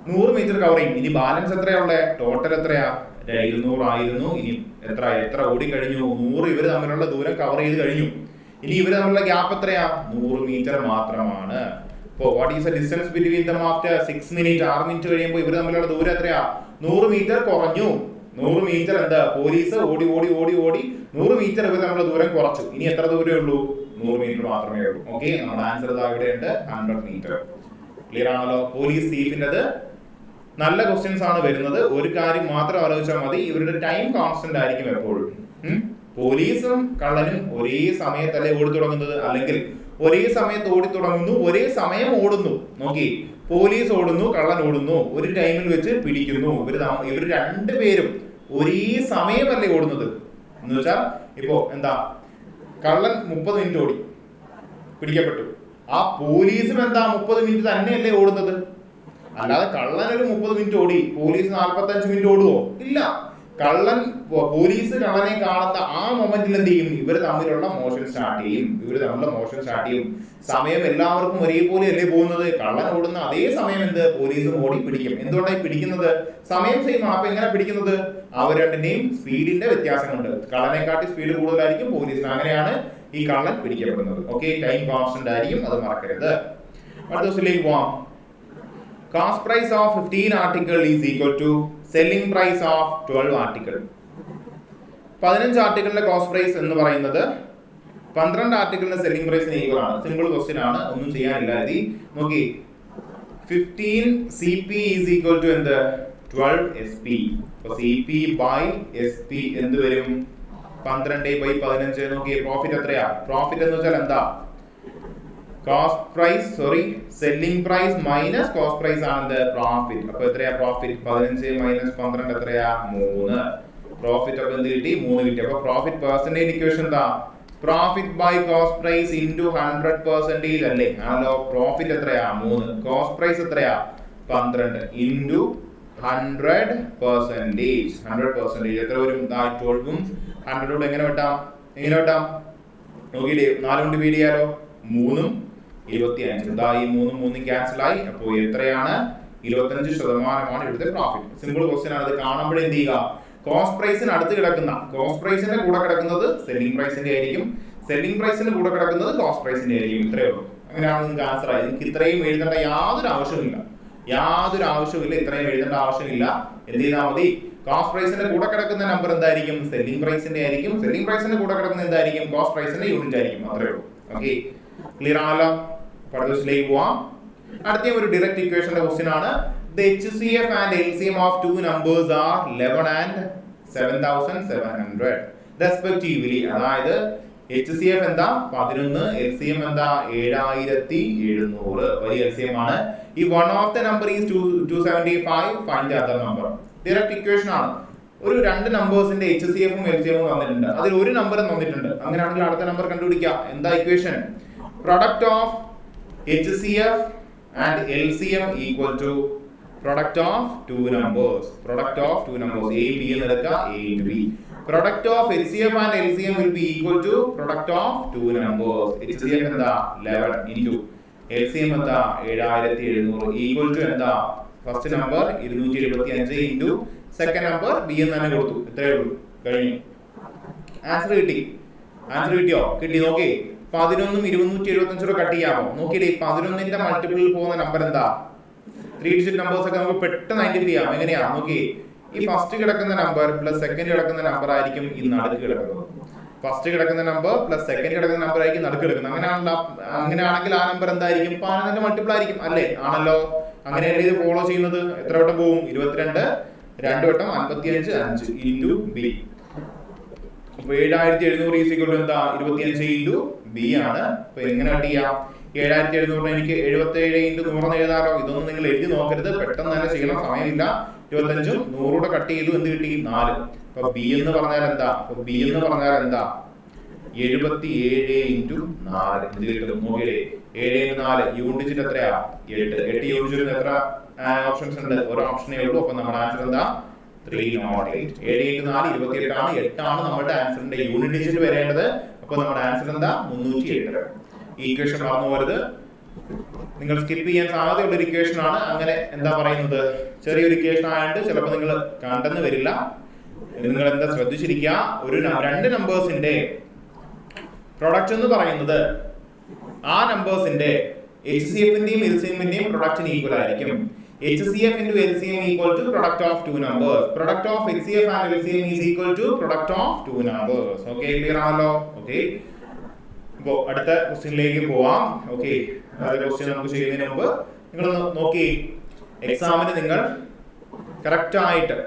S1: 100 മീറ്റർ കവർ ചെയ്യും. ഇനി ബാലൻസ് എത്രയാ? ടോട്ടൽ എത്രയാ? 200 ആയിരുന്നു. ഇനി എത്ര ഓടി കഴിഞ്ഞു? 100 ഇവർ തമ്മിലുള്ള ദൂരം കവർ ചെയ്ത് കഴിഞ്ഞു. ഇനി ഇവർ തമ്മിലുള്ള ഗ്യാപ്പ് എത്രയാ? 100 മീറ്റർ മാത്രമാണ്. അപ്പോ what is the distance between them after 6 minutes? 6 minute കഴിയുമ്പോൾ ഇവർ തമ്മിലുള്ള ദൂരം എത്രയാ? 100 മീറ്റർ കുറഞ്ഞു. 100 മീറ്റർ പോലീസ് ഓടി 100 മീറ്റർ ഇവർ തമ്മിലുള്ള ദൂരം കുറച്ചു. ഇനി എത്ര ദൂരമേ ഉള്ളൂ? 100 മീറ്റർ മാത്രമേ ഉള്ളൂ. ഓക്കെ, നമ്മുടെ ആൻസർ ഇവിടെ ഉണ്ട്, 100 മീറ്റർ. ക്ലിയർ ആണല്ലോ. പോലീസ് തീഫിൻ്റെത് നല്ല ക്വസ്റ്റ്യൻസ് ആണ് വരുന്നത്. ഒരു കാര്യം മാത്രം ആലോചിച്ചാൽ മതി, ഇവരുടെ ടൈം കോൺസ്റ്റന്റ് ആയിരിക്കും എപ്പോഴും. പോലീസും കള്ളനും ഒരേ സമയത്തല്ലേ ഓടി തുടങ്ങുന്നത്, അല്ലെങ്കിൽ ഒരേ സമയത്ത് ഓടി തുടങ്ങുന്നു, ഒരേ സമയം ഓടുന്നു. നോക്കി, പോലീസ് ഓടുന്നു, കള്ളൻ ഓടുന്നു, ഒരു ടൈമിൽ വെച്ച് പിടിക്കുന്നു. ഇവർ രണ്ടുപേരും ഒരേ സമയമല്ലേ ഓടുന്നത്. എന്ന് വെച്ചാൽ ഇപ്പോ കള്ളൻ 30 മിനിറ്റ് ഓടി, പിടിക്കപ്പെട്ടു. ആ പോലീസും 30 മിനിറ്റ് തന്നെയല്ലേ ഓടുന്നത്. അല്ലാതെ കള്ളൻ ഒരു 30 മിനിറ്റ് ഓടി, പോലീസ് 45 മിനിറ്റ് ഓടുവോ? ഇല്ല. പോലീസ് കള്ളനെ കാണുന്ന ആ മൊമെന്റിൽ എന്ത് ചെയ്യും? ഇവർ തമ്മിലുള്ള മോഷൻ സ്റ്റാർട്ട് ചെയ്യും. സമയം എല്ലാവർക്കും ഒരേപോലെ അല്ലേ പോകുന്നത്. കള്ളൻ ഓടുന്ന അതേ സമയം പോലീസും ഓടി പിടിക്കും. എന്തുകൊണ്ടായി പിടിക്കുന്നത്? സമയം സെയിം ആണ്. അപ്പൊ എങ്ങനെ പിടിക്കുന്നത്? അവർ രണ്ടിന്റെയും സ്പീഡിന്റെ വ്യത്യാസമുണ്ട്. കള്ളനെക്കാട്ടി സ്പീഡ് കൂടുതലായിരിക്കും പോലീസിന്. അങ്ങനെയാണ് ഈ കള്ളൻ പിടിക്കപ്പെടുന്നത്. ഓക്കെ, ടൈം കോൺസ്റ്റന്റ് ആയിരിക്കും, അത് മറക്കരുത്. അടുത്ത ദിവസത്തിലേക്ക് പോവാം. Cost price of 15 article is equal to selling price of 12 article. 15 ആർട്ടിക്കിളിന്റെ cost price എന്ന് പറയുന്നത് 12 ആർട്ടിക്കിളിന്റെ സെല്ലിംഗ് പ്രൈസിന് ഈക്വൽ ആണ്. സിമ്പിൾ ക്വസ്റ്റ്യൻ ആണ്, ഒന്നും ചെയ്യാനില്ല. നോക്കി, 15 CP is equal to 12 SP. അപ്പോൾ CP by SP എന്ത് വരും? 12/15. നോക്കി, പ്രോഫിറ്റ് എത്രയാ? പ്രോഫിറ്റ് എന്ന് വെച്ചാൽ selling price minus cost price ആണ് പ്രോഫിറ്റ്. അപ്പൊ എത്രയാ പ്രോഫിറ്റ്? 15 മൈനസ് 12 എത്രയാ? 3. പ്രോഫിറ്റ് അപ്പൊ എന്ത് കിട്ടി? 3 കിട്ടി. അപ്പൊ പ്രോഫിറ്റ് പെർസെന്റേജ് ഇക്വേഷൻ എന്താ? Profit by cost price into 100% അല്ലേ? ആണല്ലോ. പ്രോഫിറ്റ് എത്രയാ? 3. കോസ്റ്റ് പ്രൈസ് എത്രയാ? 12 ഇൻറ്റു 100%. 100% എത്ര വരും? 12ഉം 100 എങ്ങനെ വെട്ടാം? നോക്കിയില്ലേ? 4 കൊണ്ട് ഡിവൈഡ് ചെയ്യാലോ. 3ഉം 25. ഈ 3 ക്യാൻസൽ ആയി. അപ്പോൾ എത്രയാണ്? 25% ഇവിടുത്തെ പ്രോഫിറ്റ്. സിമ്പിൾ ക്വസ്റ്റ്യൻ ആണ്. അത് കാണുമ്പോഴേ എന്ത് ചെയ്യുക? കോസ്റ്റ് പ്രൈസിന് അടുത്ത് കിടക്കുന്ന, കോസ്റ്റ് പ്രൈസിന്റെ കൂടെ കിടക്കുന്നത് സെല്ലിംഗ് പ്രൈസിന്റെ ആയിരിക്കും, സെല്ലിംഗ് പ്രൈസിന്റെ കൂടെ കിടക്കുന്നത് കോസ്റ്റ് പ്രൈസിന്റെ ആയിരിക്കും. ഇത്രയേ ഉള്ളൂ. അങ്ങനെയാണ് നിങ്ങൾക്ക് ആൻസർ ആയി. നിങ്ങൾക്ക് ഇത്രയും എഴുതേണ്ട യാതൊരു ആവശ്യമില്ല. ഇത്രയും എഴുതേണ്ട ആവശ്യമില്ല. എന്ത് ചെയ്താൽ മതി? കോസ്റ്റ് പ്രൈസിന്റെ കൂടെ കിടക്കുന്ന നമ്പർ എന്തായിരിക്കും? സെല്ലിംഗ് പ്രൈസിന്റെ ആയിരിക്കും. സെല്ലിംഗ് പ്രൈസിന്റെ കൂടെ കിടക്കുന്ന എന്തായിരിക്കും? കോസ്റ്റ് പ്രൈസിന്റെ യൂണിറ്റ് ആയിരിക്കും. അത്രേ ഉള്ളൂ. ഓക്കെ, ക്ലിയർ ആണല്ലോ. അടുത്തതിലേക്ക് പോവാം. അടുത്ത ഒരു ഡയറക്റ്റ് ഇക്വേഷന്റെ ക്വസ്റ്റ്യൻ ആണ്. The HCF and LCM of two numbers are 11 and 7,700 respectively. അതായത് HCF എന്താ? 11, LCM എന്താ? 7,700. വലിയ LCM ആണ്. If one of the number is 275, find the other number. Direct equation ആണ്. ഒരു രണ്ട് നമ്പേഴ്സിന്റെ HCF ഉം LCM ഉം തന്നിട്ടുണ്ട്. അതിൽ ഒരു നമ്പർ തന്നിട്ടുണ്ട്. അങ്ങനെയാണെങ്കിൽ അടുത്ത നമ്പർ കണ്ടുപിടിക്കാം. എന്താ equation? Product of HCF and LCM equal to product of two numbers. A B എന്ന് എടുക്കുക. A into B. Product of HCF and LCM will be equal to product of two numbers. HCF എന്താ? 11 into LCM എന്താ? 7,700 equal to എന്താ? First number 275 into second number B എന്ന് തന്നെ കൊടുത്തു. ഇത്രയേ ഉള്ളൂ. കഴിഞ്ഞു. ആൻസർ കിട്ടിയോ? കിട്ടി. നോക്കി, 11ഉം 275 കട്ട് ചെയ്യാമോ? നോക്കിയില്ലേ, 11ന്റെ മൾട്ടിപ്പിളിൽ പോകുന്ന നമ്പർ എന്താ? 3 ഡിജിറ്റ് നമ്പേഴ്സ് ഒക്കെ നമുക്ക് പെട്ടെന്ന് ഐഡന്റിഫൈ ചെയ്യാം. എങ്ങനെയാ? നോക്കി, ഈ ഫസ്റ്റ് കിടക്കുന്ന നമ്പർ പ്ലസ് സെക്കൻഡ് കിടക്കുന്ന നമ്പർ ആയിരിക്കും ഈ നടുക്ക് കിടക്കുന്നത്. ഫസ്റ്റ് കിടക്കുന്ന നമ്പർ പ്ലസ് സെക്കൻഡ് കിടക്കുന്ന നമ്പർ ആയിരിക്കും നടുക്ക് കിടക്കുന്നത്. അങ്ങനെയാണെങ്കിൽ ആ നമ്പർ എന്തായിരിക്കും? 11ന്റെ മൾട്ടിപ്പിൾ ആയിരിക്കും അല്ലേ? ആണല്ലോ. അങ്ങനെയല്ലേ ഇത് ഫോളോ ചെയ്യുന്നത്? എത്ര വട്ടം പോകും? 22, 2 വട്ടം 55, 5 ഇൻറ്റു ബി. അപ്പൊ 7,700 ഈക്വൽ ടു എന്താ? 25 ഇൻറ്റു ബി ആണ്. അപ്പൊ എങ്ങനെ കട്ട് ചെയ്യാം? 7,700 എനിക്ക് 77 ഇൻറ്റു 100 എഴുതാലോ. ഇതൊന്നും നിങ്ങൾ എഴുതി നോക്കരുത്, പെട്ടെന്ന് തന്നെ ചെയ്യണം, സമയമില്ല. 25ഉം 100 കട്ട് ചെയ്തു. എന്ത് കിട്ടി? 4. അപ്പൊ ബി എന്ന് പറഞ്ഞാൽ എന്താ? 77 ഇൻറ്റു 4 എന്ത് കിട്ടും? നോക്കിയേ, 7 ഇൻറ്റു 4 യൂണിറ്റ് ഡിജിറ്റ് എത്രയാ? 8. 8 യൂണിറ്റ് ഡിജിറ്റിന് എത്ര ഓപ്ഷൻസ് ഉണ്ട്? ഒരു ഓപ്ഷനേ ഉള്ളൂ. അപ്പൊ നമ്മുടെ ആൻസർ എന്താ? 308. 7 ഇൻറ്റു 4 28 ആണ്. 8 ആണ് നമ്മുടെ ആൻസറിന്റെ യൂണിറ്റ് ഡിജിറ്റ് വരേണ്ടത്. അപ്പൊ നമ്മുടെ ആൻസർ എന്താ? 308. ഈ ഇക്വേഷൻ മറന്നു പോകരുത്. നിങ്ങൾ സ്കിപ്പ് ചെയ്യാൻ സാധ്യതയുള്ള ഒരു ഇക്വേഷൻ ആണ്. അങ്ങനെ എന്താ പറയുന്നത്, ചെറിയൊരു ഇക്വേഷൻ ആയതുകൊണ്ട് ചിലപ്പോൾ നിങ്ങൾ കണ്ടെന്ന് വരില്ല. നിങ്ങൾ എന്താ ശ്രദ്ധിച്ചിരിക്കുക, ഒരു രണ്ട് നമ്പേഴ്സിന്റെ പ്രൊഡക്റ്റ് എന്ന് പറയുന്നത് ആ നമ്പേഴ്സിന്റെ HCF-ന്റെയും LCM-ന്റെയും പ്രൊഡക്റ്റിന് ഈക്വൽ ആയിരിക്കും. HCF into LCM equal to product of two numbers. Product of HCF and LCM is equal to product of two numbers. Okay, clear ആണല്ലോ? Okay. അപ്പോൾ അടുത്ത ക്വസ്റ്റ്യനിലേക്ക് പോവാം. ഓക്കെ, അടുത്ത ക്വസ്റ്റ്യൻ നമുക്ക് ചെയ്യുന്നതിന് മുമ്പ് നിങ്ങൾ നോക്കി, എക്സാമിന് നിങ്ങൾ കറക്റ്റ് ആയിട്ട്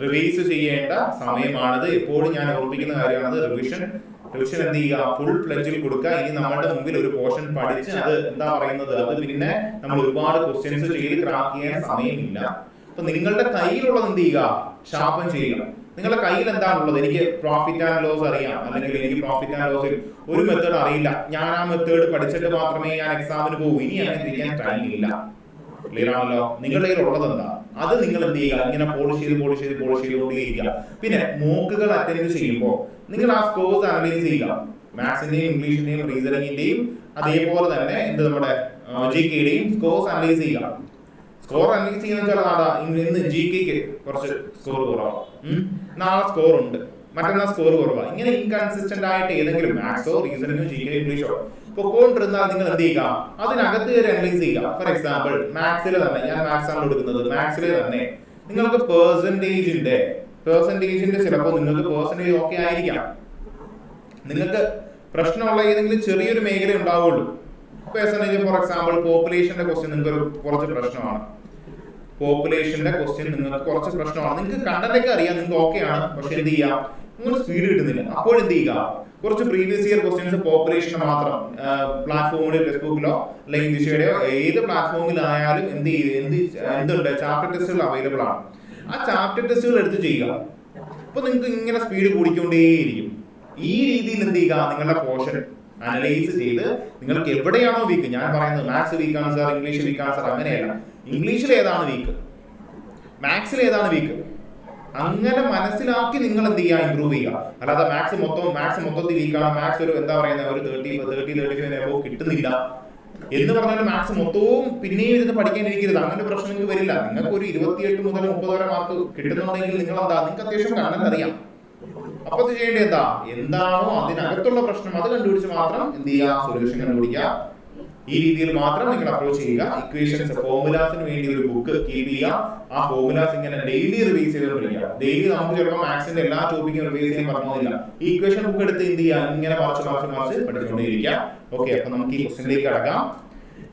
S1: റിവൈസ് ചെയ്യേണ്ട സമയമാണിത്. എപ്പോഴും ഞാൻ ഓർമ്മിപ്പിക്കുന്ന കാര്യമാണത്. റിവിഷൻ എന്ത് ചെയ്യുക? ഫുൾ ഫ്ലെഡ്ജിൽ കൊടുക്കുക. ഇനി നമ്മുടെ മുമ്പിൽ ഒരു പോർഷൻ പഠിച്ച് അത് എന്താ പറയുന്നത്, അത് പിന്നെ നമ്മൾ ഒരുപാട് ക്വസ്റ്റ്യൻസ് ചെയ്ത് ക്രാക്ക് ചെയ്യാൻ സമയമില്ല. അപ്പൊ നിങ്ങളുടെ കയ്യിലുള്ളത് എന്ത് ചെയ്യുക? ഷാർപ്പൻ ചെയ്യുക. നിങ്ങളുടെ കയ്യിൽ എന്താണുള്ളത്? എനിക്ക് പ്രോഫിറ്റ് ആൻഡ് ലോസ് അറിയാം, അല്ലെങ്കിൽ എനിക്ക് പ്രോഫിറ്റ് ആൻഡ് ലോസിൽ ഒരു മെത്തേഡ് അറിയില്ല, ഞാൻ ആ മെത്തേഡ് പഠിച്ചിട്ട് മാത്രമേ ഞാൻ എക്സാമിന് പോകും, ഇനി അങ്ങനെ ഇരിക്കാൻ ടൈം ഇല്ല. ക്ലിയർ ആണല്ലോ? നിങ്ങളുടെ കയ്യിൽ ഉള്ളത് എന്താ? അത് നിങ്ങൾ എന്ത് ചെയ്യുക? ഇങ്ങനെ പോളിഷ് ചെയ്തുകൊണ്ടേയിരിക്കുക. പിന്നെ മോക്കുകൾ അറ്റൻഡ് ചെയ്യുമ്പോൾ നിങ്ങൾ ആ സ്കോർസ് അനലൈസ് ചെയ്യുക. മാത്സിന്റെയും ഇംഗ്ലീഷിന്റെയും റീസണിങ്ങിന്റെയും അതേപോലെ തന്നെ നമ്മുടെ GK-യുടെയും സ്കോർസ് അനലൈസ് ചെയ്യുക. സ്കോർ അനലൈസ് ചെയ്യുന്ന ഇന്ന് GK-ക്ക് കുറച്ച് സ്കോർ കുറവാണ്, നാളെ സ്കോർ ഉണ്ട്, മറ്റന്നാൾ സ്കോർ കുറവാണ്. ഇങ്ങനെ ഇൻകൺസിസ്റ്റന്റ് ആയിട്ട് ഏതെങ്കിലും മാത്സോ റീസണിങ്ങോ GK ഇംഗ്ലീഷോ പൊക്കോണ്ടിരുന്നാൽ നിങ്ങൾ എന്ത് ചെയ്യുക? അതിനകത്ത് കയറി അനലൈസ് ചെയ്യുക. ഫോർ എക്സാമ്പിൾ മാത്സിലെ തന്നെ, ഞാൻ മാത്സ് ആണ് എടുക്കുന്നത്, മാത്സിലെ തന്നെ നിങ്ങൾക്ക് പെർസെന്റേജിന്റെ ചിലപ്പോൾ നിങ്ങൾക്ക് പെർസെന്റേജ് ഓക്കെ ആയിരിക്കാം. നിങ്ങൾക്ക് പ്രശ്നമുള്ള ഏതെങ്കിലും ചെറിയൊരു മേഖല ഉണ്ടാവുള്ളൂ. പെർസെന്റേജ്, ഫോർ എക്സാമ്പിൾ പോപ്പുലേഷന്റെ ക്വസ്റ്റ്യൻ നിങ്ങൾക്ക് കുറച്ച് പ്രശ്നമാണ്. പോപ്പുലേഷന്റെ ക്വസ്റ്റ്യൻ നിങ്ങൾക്ക് കുറച്ച് പ്രശ്നമാണ്. നിങ്ങൾക്ക് കണ്ടന്റൊക്കെ അറിയാം, നിങ്ങൾക്ക് ഓക്കെ ആണ്, പക്ഷെ എന്ത് ചെയ്യാം, നിങ്ങൾ സ്പീഡ് കിട്ടുന്നില്ല. അപ്പോൾ എന്ത് ചെയ്യുക, കുറച്ച് പ്രീവിയസ് ഇയർ ക്വസ്റ്റ്യൻസ് പോപ്പുലേഷൻ മാത്രം പ്ലാറ്റ്ഫോമിൽ ഫേസ്ബുക്കിലോ അല്ലെങ്കിൽ ദിശയുടെയോ ഏത് പ്ലാറ്റ്ഫോമിലായാലും എന്തുണ്ട്, ചാപ്റ്റർ ടെസ്റ്റുകൾ അവൈലബിൾ ആണ്. ആ ചാപ്റ്റർ ടെസ്റ്റുകൾ എടുത്ത് ചെയ്യുക. അപ്പൊ നിങ്ങൾക്ക് ഇങ്ങനെ സ്പീഡ് കൂടിക്കൊണ്ടേയിരിക്കും. ഈ രീതിയിൽ എന്ത് ചെയ്യുക, നിങ്ങളുടെ പോർഷൻ അനലൈസ് ചെയ്ത് നിങ്ങൾക്ക് എവിടെയാണോ വീക്ക്, ഞാൻ പറയുന്നത് മാത്സ് വീക്കാണ് സാർ, ഇംഗ്ലീഷ് വീക്കാണ് സാർ, അങ്ങനെയല്ല. ഇംഗ്ലീഷിൽ ഏതാണ് വീക്ക്, മാത്സിൽ ഏതാണ് വീക്ക്, അങ്ങനെ മനസ്സിലാക്കി നിങ്ങൾ എന്ത് ചെയ്യുക, ഇമ്പ്രൂവ് ചെയ്യുക. അല്ലാതെ മാത്സ് മൊത്തത്തിൽ വീക്കാണ്, മാത്സ് ഒരു എന്താ പറയുന്നത് ഒരു 35 കിട്ടുന്നില്ല എന്ന് പറഞ്ഞാൽ മാത്സ് മൊത്തവും പിന്നെയും ഇരുന്ന് പഠിക്കാനിരിക്കരുത്. അങ്ങനെ പ്രശ്നം നിങ്ങൾക്ക് വരില്ല. നിങ്ങൾക്ക് ഒരു 28 മുതൽ 30 വരെ മാർക്ക് കിട്ടുന്നുണ്ടെങ്കിൽ നിങ്ങൾക്ക് അത്യാവശ്യം കണ്ടന്റ് അറിയാം. അപ്പൊ അത് ചെയ്യേണ്ടത് എന്താണോ അതിനകത്തുള്ള പ്രശ്നം അത് കണ്ടുപിടിച്ച് മാത്രം എന്ത് ചെയ്യുക, സൊല്യൂഷൻ കണ്ടുപിടിക്കുക. ഈ രീതിയിൽ മാത്രം നിങ്ങൾ അപ്രോച്ച് ചെയ്യുക. ഇക്വേഷൻസ്, ഫോർമുലാസിന് വേണ്ടി ഒരു ബുക്ക് കീപ്പ് ചെയ്യുക. ആ ഫോർമുലാസ് ഇങ്ങനെ ഡെയിലി റിവൈസ് ചെയ്തുകൊണ്ടിരിക്കുക. ഡെയിലി നമുക്ക് ചിലപ്പോൾ മാത്സിന്റെ എല്ലാ ടോപ്പിക്കും റിവൈസ് ചെയ്യാൻ പറഞ്ഞില്ല. ഈ ഇക്വേഷൻ ബുക്ക് എടുത്ത് എന്ത് ചെയ്യുക, ഇങ്ങനെ മറിച്ച് പഠിച്ചുകൊണ്ടിരിക്കുക. ഓക്കെ, അപ്പൊ നമുക്ക് ഈ ക്വസ്റ്റ്യനിലേക്ക് കടക്കാം.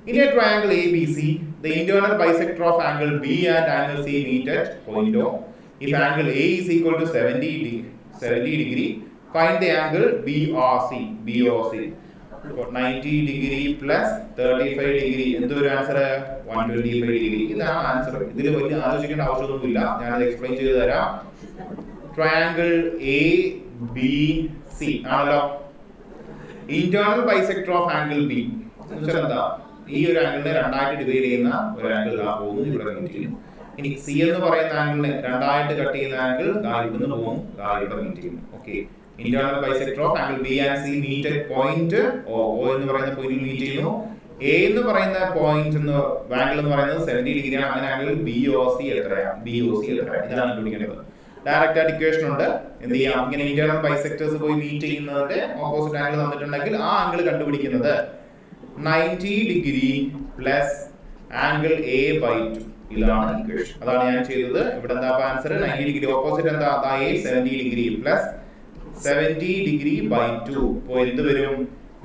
S1: In a triangle ABC, the internal bisector of angle B and angle C meet at point O. If angle A is equal to 70 degree, find the angle BOC. 90 degree plus 35 degree. എന്തൊരു answer, 125 degree. ഇതാണ് answer. ഇതിൽ വലിയ ആലോചിക്കേണ്ട ആവശ്യമൊന്നുമില്ല, ഞാനത് explain ചെയ്ത് തരാം. Triangle ABC ആണല്ലോ. Internal bisector of angle B എന്ന് വെച്ചാൽ എന്താ, ഈ ഒരു ആംഗിളിനെ രണ്ടായിട്ട് ഡിവൈഡ് ചെയ്യുന്ന ഒരു ആംഗിൾ പോകുന്നു, ഇവിടെ മീറ്റ് ചെയ്യുന്നു. ഇനി സി എന്ന് പറയുന്ന ആംഗിളിനെ രണ്ടായിട്ട് കട്ട് ചെയ്യുന്ന ആംഗിൾ ഇവിടുന്ന് പോകുന്നു, ഇവിടെ മീറ്റ് ചെയ്യുന്നു. Okay, internal bisector of angle B and C meet at point O എന്ന് പറയുന്ന പോയിന്റിൽ മീറ്റ് ചെയ്യുന്നു. എ എന്ന് പറയുന്ന പോയിന്റ് ആംഗിൾ എന്ന് പറയുന്നത് 70 ഡിഗ്രിയാണ്. അങ്ങനെ ആംഗിൾ BOC എത്രയാണ്, ഇതാണ് കണ്ടുപിടിക്കേണ്ടത്. ഡയറക്റ്റ് ആയിട്ട് ഇക്വേഷൻ ഉണ്ട്. എന്ത് ചെയ്യാം, ഇങ്ങനെ ഇന്റേണൽ ബൈസെക്ടേഴ്സ് പോയി മീറ്റ് ചെയ്യുന്നതിന്റെ ഓപ്പോസിറ്റ് ആംഗിൾ തന്നിട്ടുണ്ടെങ്കിൽ ആ ആംഗിൾ കണ്ടുപിടിക്കുന്നത് 90 ഡിഗ്രി പ്ലസ് ആംഗിൾ A/2. ഇതാണ് ഇക്വേഷൻ. അതാണ് ഞാൻ ചെയ്തത്. ഇവിടെ എന്താ ആൻസർ, 90 ഡിഗ്രി. ഓപ്പോസിറ്റ് എന്താ, A 70 degree plus 70 degree by 2. അപ്പോൾ എന്ത് വരും,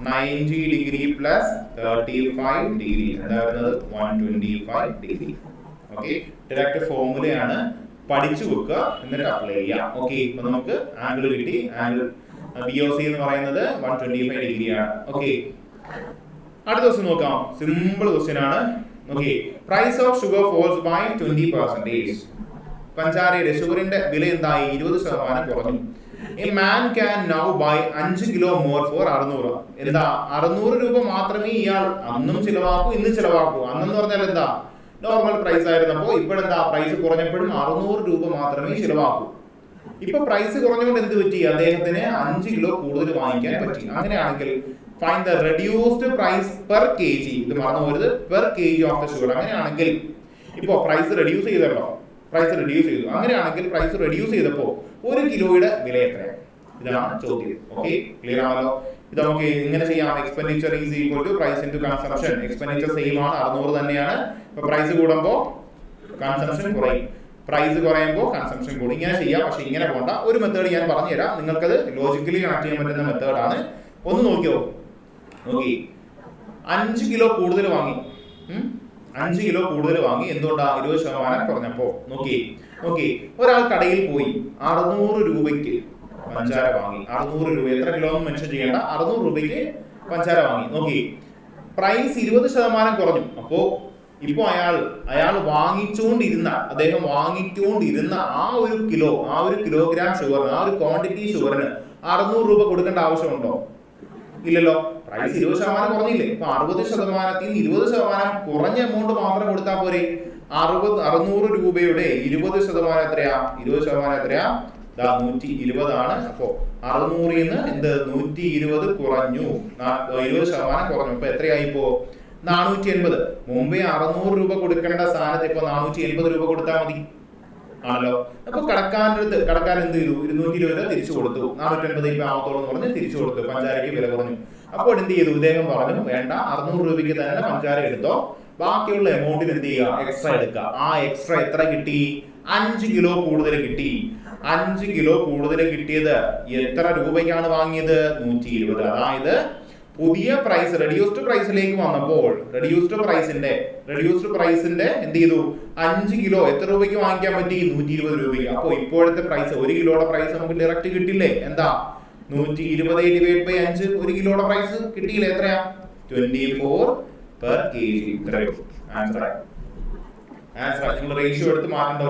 S1: 90 ഡിഗ്രി പ്ലസ് 35 ഡിഗ്രി, എന്താ വരുന്നത് 125 ഡിഗ്രി. ഓക്കെ, ഡയറക്റ്റ് ഫോർമുലയാണ്, പഠിച്ചു വെക്കുക, എന്നിട്ട് അപ്ലൈ ചെയ്യാം. ഓക്കെ, ഇപ്പൊ നമുക്ക് ആംഗിൾ കിട്ടി. ആംഗിൾ BOC എന്ന് പറയുന്നത് 125 ഡിഗ്രിയാണ്. ഓക്കെ, അടുത്ത ദിവസം നോക്കാം. സിമ്പിൾ ക്വസ്റ്റ്യൻ ആണ്. Okay, price of sugar falls by 20%. പഞ്ചാരയുടെ ഷുഗറിന്റെ വില എന്തായി, 20% കുറഞ്ഞു. A man can now buy 5 kilo more for 600. എന്താ, 600 രൂപ മാത്രമേ ഇയാൾ അന്നും ചിലവാക്കൂ, ഇന്നും ചിലവാക്കൂ. അന്നെന്ന് പറഞ്ഞാൽ എന്താ, നോർമൽ പ്രൈസ് ആയിരുന്നപ്പോ ഇപ്പോഴെന്താ, പ്രൈസ് കുറഞ്ഞപ്പോഴും 600 രൂപ മാത്രമേ ചിലവാക്കൂ. ഇപ്പൊ പ്രൈസ് കുറഞ്ഞുകൊണ്ട് എന്ത് പറ്റി, അദ്ദേഹത്തിന് 5 കിലോ കൂടുതൽ വാങ്ങിക്കാൻ പറ്റി. അങ്ങനെയാണെങ്കിൽ find the reduced price per kg. ഇത് മറന്നു പോരുത്, per kg of the sugar. അങ്ങനെയാണെങ്കിൽ ഇപ്പോ പ്രൈസ് റെഡ്യൂസ് ചെയ്തല്ലോ, അങ്ങനെയാണെങ്കിൽ പ്രൈസ് റെഡ്യൂസ് ചെയ്തപ്പോ 1 കിലോയുടെ വില എത്രയാണ്, ഇതാണ് ചോദ്യം. ഓക്കെ, ക്ലിയർ ആണല്ലോ. ഇത് നമുക്ക് ഇങ്ങനെ ചെയ്യാം. Expenditure is equal to price into consumption. Expenditure same ആണ്, 600 തന്നെയാണ്. ഇപ്പൊ പ്രൈസ് കൂടുമ്പോൾ കൺസംപ്ഷൻ കുറയും, പ്രൈസ് കുറയുമ്പോൾ കൺസംപ്ഷൻ കൂടും. ഇങ്ങനെ ചെയ്യാം. പക്ഷെ ഇങ്ങനെ പോകണ്ട. ഒരു മെത്തേഡ് ഞാൻ പറഞ്ഞുതരാം, നിങ്ങൾക്കത് ലോജിക്കലി കണക്ട് ചെയ്യാൻ പറ്റുന്ന മെത്തേഡാണ്. ഒന്ന് നോക്കിയോ, 5 കിലോ കൂടുതൽ വാങ്ങി. 5 കിലോ കൂടുതൽ വാങ്ങി, എന്തുകൊണ്ടാ, 20% കുറഞ്ഞപ്പോ. നോക്കി, ഒരാൾ കടയിൽ പോയി 600 രൂപയ്ക്ക് പഞ്ചാര വാങ്ങി. 600 രൂപ, എത്ര കിലോ എന്ന് മെൻഷൻ ചെയ്യേണ്ട, 600 രൂപയ്ക്ക് പഞ്ചാര വാങ്ങി. നോക്കി, പ്രൈസ് 20% കുറഞ്ഞു. അപ്പോ ഇപ്പൊ അദ്ദേഹം വാങ്ങിച്ചുകൊണ്ടിരുന്ന ആ ഒരു കിലോഗ്രാം ഷുഗറിന്, ആ ഒരു ക്വാണ്ടിറ്റി ഷുഗറിന് 600 രൂപ കൊടുക്കേണ്ട ആവശ്യമുണ്ടോ, ഇല്ലല്ലോ. പ്രൈസ് 20% കുറഞ്ഞില്ലേ. ഇപ്പൊ 60%ത്തിൽ 20% കുറഞ്ഞ എമൗണ്ട് മാത്രം കൊടുത്താൽ പോരെ. 600 രൂപയുടെ 20% എത്രയാ, 20% എത്രയാ, 120 ആണ്. അപ്പോ 600 എന്ത് 120 കുറഞ്ഞു, 20% കുറഞ്ഞു. അപ്പൊ എത്രയായി, ഇപ്പോ 480. മുമ്പേ 600 രൂപ കൊടുക്കേണ്ട സ്ഥാനത്ത് ഇപ്പൊ 480 രൂപ കൊടുത്താൽ മതി, ആണല്ലോ. അപ്പൊ കടക്കാരൻ എന്ത് ചെയ്തു, 220 രൂപ തിരിച്ചു കൊടുത്തു. 480 ഇപ്പൊ ആവത്തോളം എന്ന് പറഞ്ഞ് തിരിച്ചു കൊടുത്തു. പഞ്ചാരയ്ക്ക് വില കുറഞ്ഞു. അപ്പോൾ എന്ത് ചെയ്തു, ഇദ്ദേഹം പറഞ്ഞു വേണ്ട, 600 രൂപയ്ക്ക് തന്നെ പഞ്ചാര എടുത്തോ, ബാക്കിയുള്ള എമൗണ്ടിന് എന്ത് ചെയ്യുക, എക്സ്ട്രാ എടുക്കുക. ആ എക്സ്ട്രാ എത്ര കിട്ടി, 5 കിലോ കൂടുതൽ കിട്ടി. 5 കിലോ കൂടുതൽ കിട്ടിയത് എത്ര രൂപയ്ക്കാണ് വാങ്ങിയത്, 120. അതായത് പുതിയ പ്രൈസ് റെഡ്യൂസ്ഡ് പ്രൈസിലേക്ക് വന്നപ്പോൾ റെഡ്യൂസ്ഡ് പ്രൈസിന്റെ എന്ത് ചെയ്തു 5 കിലോ എത്ര രൂപയ്ക്ക് വാങ്ങിക്കാൻ പറ്റി 120 രൂപയ്ക്ക്. അപ്പോൾ ഇപ്പോഴത്തെ പ്രൈസ് 1 കിലോയുടെ പ്രൈസ് നമുക്ക് ഡയറക്റ്റ് കിട്ടില്ലേ? എന്താ 120 ഡിവൈഡ് ബൈ 5 1 കിലോയുടെ പ്രൈസ് കിട്ടിയില്ലേ? എത്രയാ 24 per kg. ഇത്രയേ ആൻസർ. നിങ്ങൾ റേഷ്യോ എടുത്ത് മാറ്റേണ്ട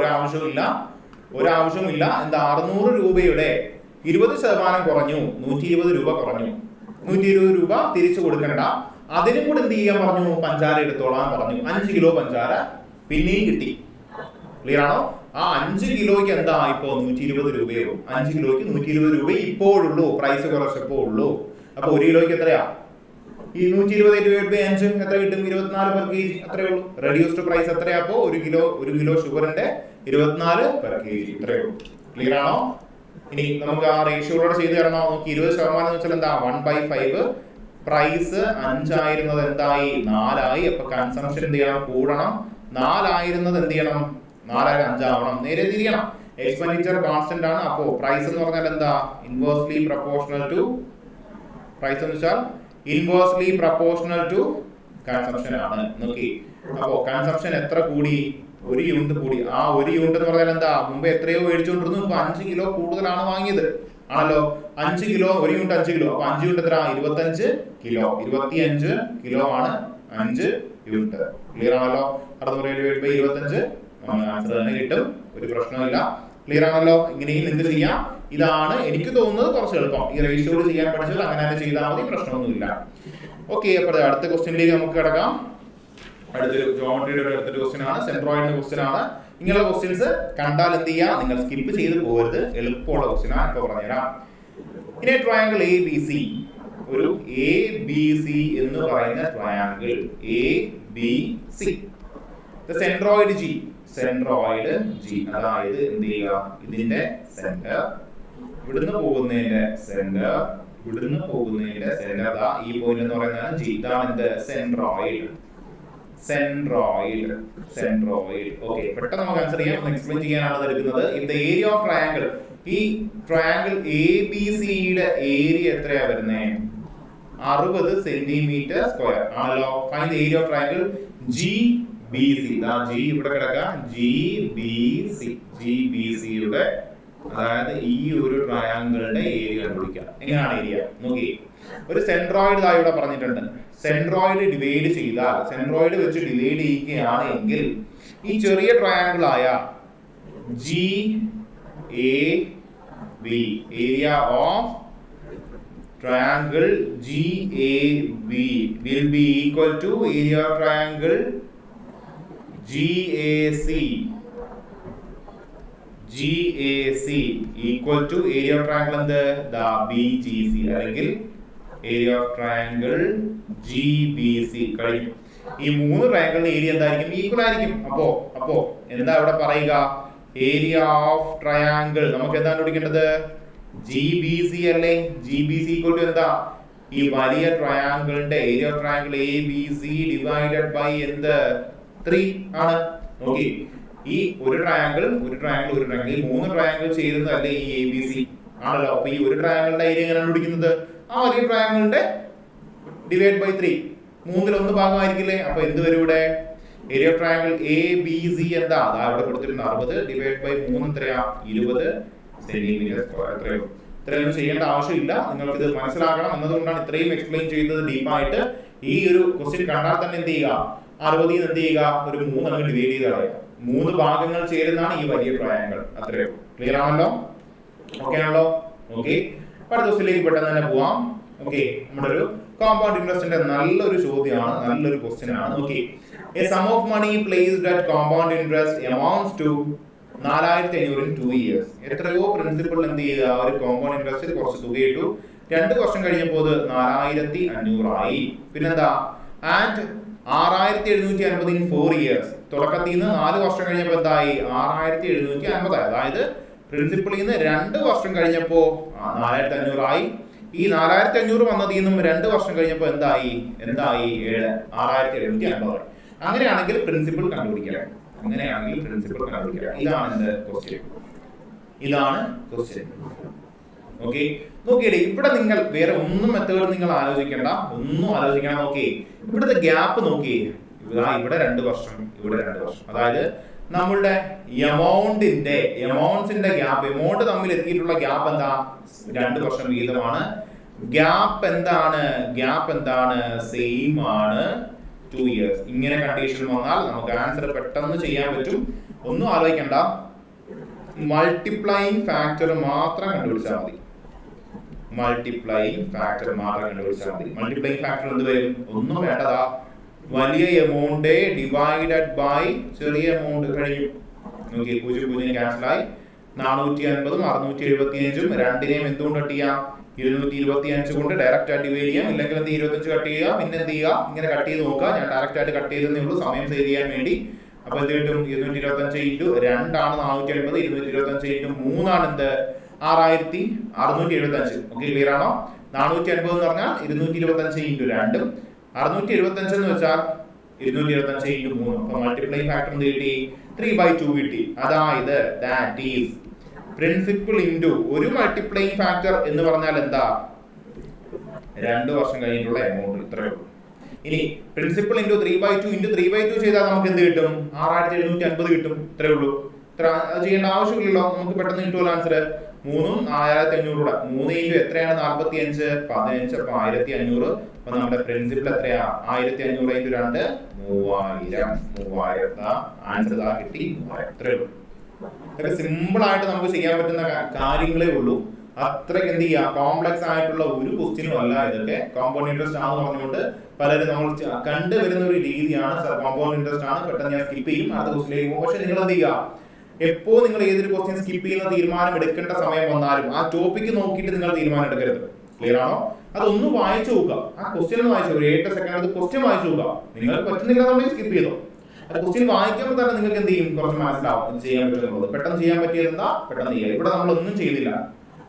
S1: ഒരാവശ്യമില്ല. എന്താ 600 രൂപയുടെ 20% കുറഞ്ഞു, 120 രൂപ കുറഞ്ഞു. 120 രൂപ തിരിച്ചു കൊടുക്കണ്ട, അതിനും കൂടെ എന്ത് ചെയ്യാൻ പറഞ്ഞു? പഞ്ചാര എടുത്തോളാൻ പറഞ്ഞു. 5 കിലോ പഞ്ചാര പിന്നെയും കിട്ടി. ക്ലിയർ ആണോ? ആ 5 കിലോയ്ക്ക് എന്താ ഇപ്പോ 120 രൂപയോ? 5 കിലോയ്ക്ക് 120 രൂപ ഇപ്പോഴുള്ളൂ, പ്രൈസ് കുറച്ചപ്പോ ഉള്ളൂ. അപ്പൊ 1 കിലോയ്ക്ക് എത്രയാ? ഈ 120 ഡിവൈഡ് ബൈ 5 എത്ര കിട്ടും? 24 per kg. അത്രേ ഉള്ളൂ. റെഡ്യൂസ്ഡ് പ്രൈസ് എത്രയാ? അപ്പോ 1 കിലോ ഷുഗറിന്റെ 24 per kg. ഇത്രേ ഉള്ളൂ. ക്ലിയർ ആണോ? ഇനി നമുക്ക് ആ റേഷ്യോയോടെ ചെയ്ത് തരണോ? നോക്കി 20% എന്ന് വെച്ചാൽ എന്താ 1/5. പ്രൈസ് 5 ആയിരുന്നത് എന്തായി? 4 ആയി. അപ്പൊ കൺസംഷൻ എന്ത് ചെയ്യണം? കൂടണം. 4 ആയിരുന്നത് എന്ത് ചെയ്യണം? 4 5 ആവണം. നേരെ തിരിയണം. എക്സ്പെൻഡിച്ചർ കോൺസ്റ്റന്റ് ആണ്. അപ്പോ പ്രൈസ് എന്ന് പറഞ്ഞാൽ എന്താ? ഇൻവേഴ്സ്ലി പ്രൊപ്പോർഷണൽ ടു പ്രൈസ് എന്ന് വെച്ചാൽ ഇൻവേഴ്സ്ലി പ്രൊപ്പോർഷണൽ ടു കൺസംഷൻ ആണ്. നോക്കി, അപ്പോ കൺസംഷൻ എത്ര കൂടി? 1 യൂണിറ്റ് കൂടി. ആ 1 യൂണിറ്റ് എന്ന് പറഞ്ഞാൽ എന്താ? മുമ്പ് എത്രയോ മേടിച്ചുകൊണ്ടിരുന്നു, ഇപ്പൊ 5 കിലോ കൂടുതലാണ് വാങ്ങിയത് ആണല്ലോ. 5 കിലോ 1 യൂണിറ്റ് 5 കിലോ. അപ്പൊ 5 യൂണിറ്റ് എത്ര? 25 കിലോ. 25 കിലോ ആണ് 5 യൂണിറ്റ്. ക്ലിയർ ആണല്ലോ? 600/25 ആൻസർ തന്നെ കിട്ടും, ഒരു പ്രശ്നമില്ല. ക്ലിയർ ആണല്ലോ? ഇങ്ങനെയും നിങ്ങൾക്ക് ചെയ്യാം. ഇതാണ് എനിക്ക് തോന്നുന്നത് കുറച്ച് എളുപ്പം. ഈ റേഷ്യോട് ചെയ്യാൻ പഠിച്ചാൽ അങ്ങനെ തന്നെ ചെയ്താൽ മതി, പ്രശ്നമൊന്നുമില്ല. ഓക്കെ, അപ്പോൾ അടുത്ത ക്വസ്റ്റ്യനിലേക്ക് നമുക്ക് കിടക്കാം. അടുത്തൊരു ജോമെട്രിയുടെ അടുത്തൊരു ക്വസ്റ്റ്യൻ ആണ്, സെൻട്രോയിഡിന്റെ ക്വസ്റ്റ്യൻ ആണ്. ഇങ്ങനെയുള്ള ക്വസ്റ്റ്യൻസ് കണ്ടാൽ എന്ത് ചെയ്യുക? നിങ്ങൾ സ്കിപ്പ് ചെയ്ത് പോകരുത്, എളുപ്പമുള്ള ക്വസ്റ്റ്യൻ ആണ്. ഇപ്പോൾ പറഞ്ഞുതരാം. ഇനി ട്രയാങ്കിൾ ABC, ഒരു ABC എന്ന് പറയുന്ന ട്രയാങ്കിൾ ABC, സെൻട്രോയിഡ് G, അതായത് എന്ത് ചെയ്യുക? ഇതിന്റെ സെന്റർ, ഇവിടുന്ന് പോകുന്നതിന്റെ സെന്റർ ഈ പോയിന്റ് എന്ന് പറയുന്നത് G. ഇതാണ് എന്ത്? സെൻട്രോയിഡ്. ഓക്കെ, പെട്ടെന്ന് നമുക്ക് ആൻസർ ചെയ്യാം. എക്സ്പ്ലെയിൻ ചെയ്യാനാണ് എടുക്കുന്നത്. In the area of triangle, ഈ ട്രയാങ്കിൾ ABC യുടെ ഏരിയ എത്രയാ വരുന്നത്? 60 സെന്റിമീറ്റർ സ്ക്വയർ ആണല്ലോ. Find the area of triangle GBC. G ഇവിടെ കിടക്കാം. GBC യുടെ, അതായത് ഈ ഒരു ട്രയാങ്കിളിന്റെ ഏരിയ കണ്ടുപിടിക്കാം. എങ്ങനെയാണ് ഏരിയ? നോക്കി, ഒരു സെൻട്രോയിഡ് ഇവിടെ പറഞ്ഞിട്ടുണ്ട്. സെൻട്രോയിഡ് ഡിവൈഡ് ചെയ്താൽ, സെൻട്രോയിഡ് വെച്ച് ഡിവൈഡ് ചെയ്യുകയാണ് എങ്കിൽ ഈ ചെറിയ ട്രയാങ്കിൾ ആയ GAB, area of triangle GAB will be equal to area of triangle GAC equal to area of triangle and the BGC അല്ലെങ്കിൽ area of triangle GBC കഴിഞ്ഞു. ഈ മൂന്ന് ട്രയാങ്കിളിന്റെ ഏരിയ എന്തായിരിക്കും? ഈക്വൽ ആയിരിക്കും. അപ്പോ എന്താ ഇവിടെ പറയുക? ഏരിയ ഓഫ് ട്രയാങ്കിൾ നമുക്ക് എന്താണ് കണ്ടുപിടിക്കേണ്ടത്? GBC അല്ലേ? GBC ഈക്വൽ ടു എന്താ? ഈ വലിയ ട്രയാങ്കിളിന്റെ area of triangle ABC divided by എന്ത്? 3 ആണ്. നോക്കി, ഈ ഒരു ട്രയാങ്കിൾ ഈ 3 ട്രയാങ്കിൾ ചേരുന്നതല്ലേ ഈ ABC ആണല്ലോ. അപ്പൊ ഈ ഒരു ട്രയാങ്കിളിന്റെ ഏരിയ എങ്ങനെ കണ്ടുപിടിക്കുന്നത്? ആ വലിയ ട്രയാങ്കിളിന്റെ ഡിവൈഡ് ബൈ 3, 1/3 ഭാഗമായിരിക്കില്ലേ? അപ്പൊ എന്ത് വരും ഇവിടെ? ഏരിയ ഓഫ് ട്രയാങ്കിൾ ABC എന്താ? അതാ ഇവിടെ കൊടുത്തിട്ടുണ്ട് 60 ഡിവൈഡ് ബൈ 3 എത്രയാ? 20 സെന്റിമീറ്റർ സ്ക്വയർ. ഇത്രയൊന്നും ചെയ്യേണ്ട ആവശ്യമില്ല, നിങ്ങൾക്ക് ഇത് മനസ്സിലാക്കണം എന്നതുകൊണ്ടാണ് ഇത്രയും എക്സ്പ്ലെയിൻ ചെയ്യുന്നത് ഡീപ്പായിട്ട്. ഈ ഒരു ക്വസ്റ്റ്യൻ കണ്ടാൽ തന്നെ എന്ത് ചെയ്യുക? 60 എന്ത് ചെയ്യുക? ഒരു 3 അങ്ങ് ഡിവൈഡ് ചെയ്ത് കളയുക. 3 ഭാഗങ്ങൾ ചേരുന്നതാണ് ഈ വലിയ ട്രയാങ്കിൾ. അത്രയോ ക്ലിയർ ആണല്ലോ? ഓക്കെ ആണല്ലോ? ഓക്കെ, അടുത്ത ക്വസ്റ്റ്യനിലേക്ക് പെട്ടെന്ന് തന്നെ പോവാം. ഓക്കെ, നമ്മുടെ ഒരു കോമ്പൗണ്ട് ഇൻട്രസ്റ്റിന്റെ നല്ലൊരു ചോദ്യമാണ്, നല്ലൊരു ക്വസ്റ്റ്യൻ ആണ്. Okay, a sum of money placed at compound interest amounts to 4500 in 2 years. എത്രയോ പ്രിൻസിപ്പൽ എന്ത് ചെയ്യുക? ഒരു കോമ്പൗണ്ട് ഇൻട്രസ്റ്റിൽ കുറച്ച് തുക ഇട്ടു. 2 വർഷം കഴിഞ്ഞപ്പോൾ 4500 ആയി. പിന്നെന്താ? And 6750 in 4 years. തുടക്കത്തിൽ നിന്ന് 4 വർഷം കഴിഞ്ഞപ്പോൾ എന്തായി? 6750. അതായത് പ്രിൻസിപ്പളിൽ നിന്ന് 2 വർഷം കഴിഞ്ഞപ്പോൾ 4500 ആയി. ഈ 4500 വന്നതിൽ നിന്നും 2 വർഷം കഴിഞ്ഞപ്പോൾ എന്തായി? 6750. അങ്ങനെയാണെങ്കിൽ പ്രിൻസിപ്പൽ കണ്ടുപിടിക്കണം. ഇതാണ് ക്വസ്റ്റ്യൻ. ഓക്കെ, നോക്കിയേ ഇവിടെ നിങ്ങൾ വേറെ ഒന്നും മെത്തേഡ് നിങ്ങൾ ആലോചിക്കേണ്ട, ഒന്നും ആലോചിക്കണം. നോക്കിയേ ഇവിടുത്തെ ഗ്യാപ്പ് നോക്കിയേ, ഇവിടെ 2 വർഷം, ഇവിടെ 2 വർഷം. അതായത് നമ്മളുടെ എമൗണ്ട്സിന്റെ ഗ്യാപ്പ്, എമൗണ്ട് തമ്മിൽ എത്തിയിട്ടുള്ള ഗ്യാപ്പ് എന്താ? 2 വർഷം വീതമാണ്. ഗ്യാപ്പ് എന്താണ്? സെയിം ആണ്, 2 years. ഇങ്ങനെ കണ്ടീഷൻ വന്നാൽ നമുക്ക് ആൻസർ പെട്ടെന്ന് ചെയ്യാൻ പറ്റും. ഒന്നും ആലോചിക്കണ്ട, മൾട്ടിപ്ലൈയിങ് ഫാക്ടർ മാത്രം കണ്ടുപിടിച്ചാൽ മതി. മൾട്ടിപ്ലൈയിങ് ഫാക്ടർ എന്ത് വരും? ഒന്നും വേണ്ടതാ, വലിയ എമൗണ്ട് ഡിവൈഡഡ് ബൈ ചെറിയ എമൗണ്ട്. കഴിഞ്ഞു. നോക്കി 0 ക്യാൻസൽ ആയി. 450 675 രണ്ടിനെയും എന്തുകൊണ്ട് കട്ട് ചെയ്യാം? 225 കൊണ്ട് ഡയറക്റ്റ് ആയിട്ട് ഡിവൈഡ് ചെയ്യാം. ഇല്ലെങ്കിൽ 25 കട്ട് ചെയ്യുക. പിന്നെ എന്ത് ചെയ്യുക? ഇങ്ങനെ കട്ട് ചെയ്ത് നോക്കുക. ഞാൻ ഡയറക്റ്റ് ആയിട്ട് കട്ട് ചെയ്തേ ഉള്ളൂ, സമയം സേവ് ചെയ്യാൻ വേണ്ടി. അപ്പൊ എന്ത് കിട്ടും? 225 ഇൻറ്റു 2 ആണ് 450, 225 ഇൻറ്റു 3 ആണ് എന്ത്? 6675. ഓക്കെ, ക്ലിയർ ആണോ? 450 എന്ന് പറഞ്ഞാൽ 225 ഇൻറ്റു 2, 675 എന്ന് വെച്ചാൽ 225 ഇൻറ്റു 3. അപ്പൊ മൾട്ടിപ്ലൈ ഫാക്ടർ എന്ത് കിട്ടി? 3/2 കിട്ടി. അതായത് ദാറ്റ് ഈസ് പ്രിൻസിപ്പിൾ ഇൻറ്റു ഒരു മൾട്ടിപ്ലൈയിങ് ഫാക്ടർ എന്ന് പറഞ്ഞാൽ എന്താ? 2 വർഷം കഴിഞ്ഞിട്ടുള്ള എമൗണ്ട്. ഇത്രയേ ഉള്ളൂ. ഇനി പ്രിൻസിപ്പിൾ ഇൻറ്റു 3/2 ഇൻറ്റു 3/2 ചെയ്താൽ നമുക്ക് എന്ത് കിട്ടും? 6750 കിട്ടും. ഇത്രയേ ഉള്ളൂ. ഇത്ര ചെയ്യേണ്ട ആവശ്യമില്ലല്ലോ, നമുക്ക് പെട്ടെന്ന് കിട്ടുമല്ലോ ആൻസർ. 3ഉം 4500 3 ഇൻറ്റു എത്രയാണ്? 45 15. അപ്പൊ 1500. അപ്പൊ നമ്മുടെ പ്രിൻസിപ്പിൾ എത്രയാ? 1500 ഇൻറ്റു 2 3000. ആൻസർ കിട്ടി 3000. ഇത്രയേ ഉള്ളൂ. ഇതൊക്കെ സിമ്പിൾ ആയിട്ട് നമുക്ക് ചെയ്യാൻ പറ്റുന്ന കാര്യങ്ങളേ ഉള്ളൂ. അത്രയ്ക്ക് എന്ത് ചെയ്യുക, കോംപ്ലക്സ് ആയിട്ടുള്ള ഒരു ക്വസ്റ്റ്യനും അല്ല ഇതൊക്കെ. കോമ്പൗണ്ട് ഇൻട്രസ്റ്റ് ആണെന്ന് പറഞ്ഞുകൊണ്ട് പലരും നമ്മൾ കണ്ടുവരുന്ന ഒരു രീതിയാണ്. കോമ്പൗണ്ട് ഇൻട്രസ്റ്റ് ആണ്, പെട്ടെന്ന് ഞാൻ സ്കിപ്പ് ചെയ്യും, അടുത്ത ക്വസ്റ്റിലേക്ക് പോകും. പക്ഷെ നിങ്ങൾ എന്ത് ചെയ്യുക, എപ്പോ നിങ്ങൾ ഏതൊരു ക്വസ്റ്റ്യൻ സ്കിപ്പ് ചെയ്യുന്ന തീരുമാനം എടുക്കേണ്ട സമയം വന്നാലും ആ ടോപ്പിക്ക് നോക്കിയിട്ട് നിങ്ങൾ തീരുമാനം എടുക്കരുത്. ക്ലിയർ ആണോ? അതൊന്ന് വായിച്ചു നോക്കുക. ആ ക്വസ്റ്റ്യൻ ഒന്ന് വായിച്ചു, ഒരു 8 സെക്കൻഡ് ക്വസ്റ്റ്യൻ വായിച്ചു നോക്കുക. നിങ്ങൾക്ക് പറ്റുന്നില്ല എന്നുണ്ടെങ്കിൽ സ്കിപ്പ് ചെയ്തോ. ക്വസ്റ്റ്യൻ വായിക്കുമ്പോൾ തന്നെ നിങ്ങൾക്ക് എന്ത് ചെയ്യും? കുറച്ച് മനസ്സിലാവും ഇത് ചെയ്യാൻ പറ്റുന്നത്. പെട്ടെന്ന് ചെയ്യാൻ പറ്റിയത് എന്താ? പെട്ടെന്ന് ചെയ്യുക. ഇവിടെ നമ്മളൊന്നും ചെയ്തില്ല,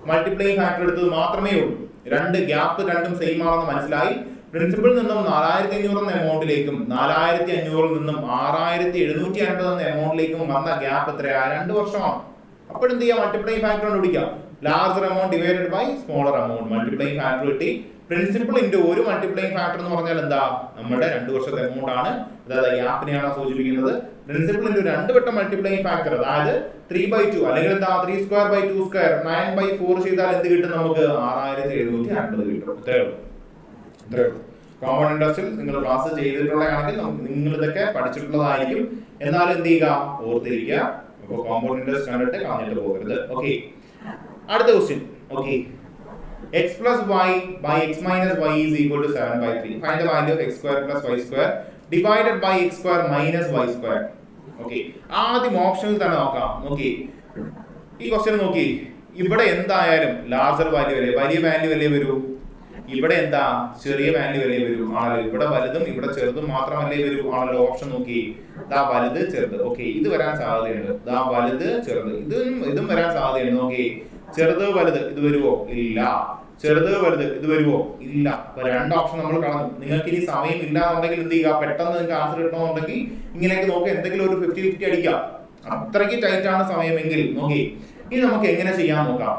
S1: മൾട്ടിപ്ലൈയിങ് ഫാക്ടർ എടുത്തത് മാത്രമേ ഉള്ളൂ. 2 ഗ്യാപ്പ് രണ്ടും സെയിം ആണെന്ന് മനസ്സിലായി. പ്രിൻസിപ്പിൾ നിന്നും 4500 എന്ന എമൗണ്ടിലേക്കും 4500 നിന്നും 6750 എന്ന എമൗണ്ടിലേക്കും വന്ന ഗ്യാപ്പ് എത്രയാ? 2 വർഷമാണ്. അപ്പോഴെന്ത് ചെയ്യാം? മൾട്ടിപ്ലൈയിങ് ഫാക്ടർ കണ്ടുപിടിക്കാം. Larger amount divided by smaller amount. Multiplying factor കിട്ടി. പ്രിൻസിപ്പിൾ ഇൻറ്റു ഒരു മൾട്ടിപ്ലൈയിങ് ഫാക്ടർ എന്ന് പറഞ്ഞാൽ എന്താ? നമ്മുടെ 2 വർഷത്തെ എമൗണ്ട് ആണ്. അതായത് ഗ്യാപ്പിനെയാണ് സൂചിപ്പിക്കുന്നത്. പ്രിൻസിപ്പിൾ ഇൻറ്റു 2 വട്ടം മൾട്ടിപ്ലൈയിങ് ഫാക്ടർ, അതായത് 3/2 അല്ലെങ്കിൽ എന്താ 3² 9/4 ചെയ്താൽ എന്ത് കിട്ടും? നമുക്ക് 6750 കിട്ടും. ഇത്രയേ ഉള്ളൂ. കോമൺ ഇൻട്രസ്റ്റിൽ നിങ്ങൾ ക്ലാസ് ചെയ്തിട്ടുള്ളതാണെങ്കിൽ നിങ്ങൾ ഇതൊക്കെ പഠിച്ചിട്ടുള്ളതായിരിക്കും. എന്നാലും എന്ത് ചെയ്യുക? ഓർത്തിരിക്കുക. അപ്പോൾ കോമ്പൗണ്ട് ഇൻട്രസ്റ്റ് കണ്ടിട്ട് കളഞ്ഞിട്ട് പോകരുത്. ഓക്കെ, അടുത്ത question. Okay, x plus y by x minus y is equal to 7/3. Find the value of x square plus y square divided by x square minus y square. Okay, ആദ്യം ഓപ്ഷനിൽ തന്നെ നോക്കാം. നോക്കി ഈ ക്വസ്റ്റ്യൻ നോക്കി, ഇവിടെ എന്തായാലും ലാർജർ വാല്യൂ അല്ലേ, വലിയ വാല്യൂ അല്ലേ വരൂ. ഇവിടെ എന്താ? ചെറിയ വാല്യൂ അല്ലേ വരൂ. ആണല്ലോ. ഇവിടെ വലുതും ഇവിടെ ചെറുതും മാത്രമല്ലേ വരൂ. ആണല്ലോ. ഓപ്ഷൻ നോക്കി, ദാ വലുത് ചെറുത്. ഓക്കെ, ഇത് വരാൻ സാധ്യതയുണ്ട്. ദാ വലുത് ചെറുത്, ഇതും വരാൻ സാധ്യതയുണ്ട്. നോക്കി, ചെറുത് വലുത് ഇത് വരുവോ? ഇല്ല. ചെറുത് വലുത് ഇത് വരുവോ? ഇല്ല. അപ്പൊ 2 ഓപ്ഷൻ നമ്മൾ കളഞ്ഞു. നിങ്ങൾക്ക് ഇനി സമയം ഇല്ല എന്നുണ്ടെങ്കിൽ എന്ത് ചെയ്യുക? പെട്ടെന്ന് നിങ്ങൾക്ക് ആൻസർ കിട്ടണമെന്നുണ്ടെങ്കിൽ ഇങ്ങനെയൊക്കെ നോക്കി എന്തെങ്കിലും ഒരു 50-50 അടിക്കാം. അത്രയ്ക്ക് ടൈറ്റ് ആണ് സമയമെങ്കിൽ. നോക്കി, ഇനി നമുക്ക് എങ്ങനെ ചെയ്യാൻ നോക്കാം.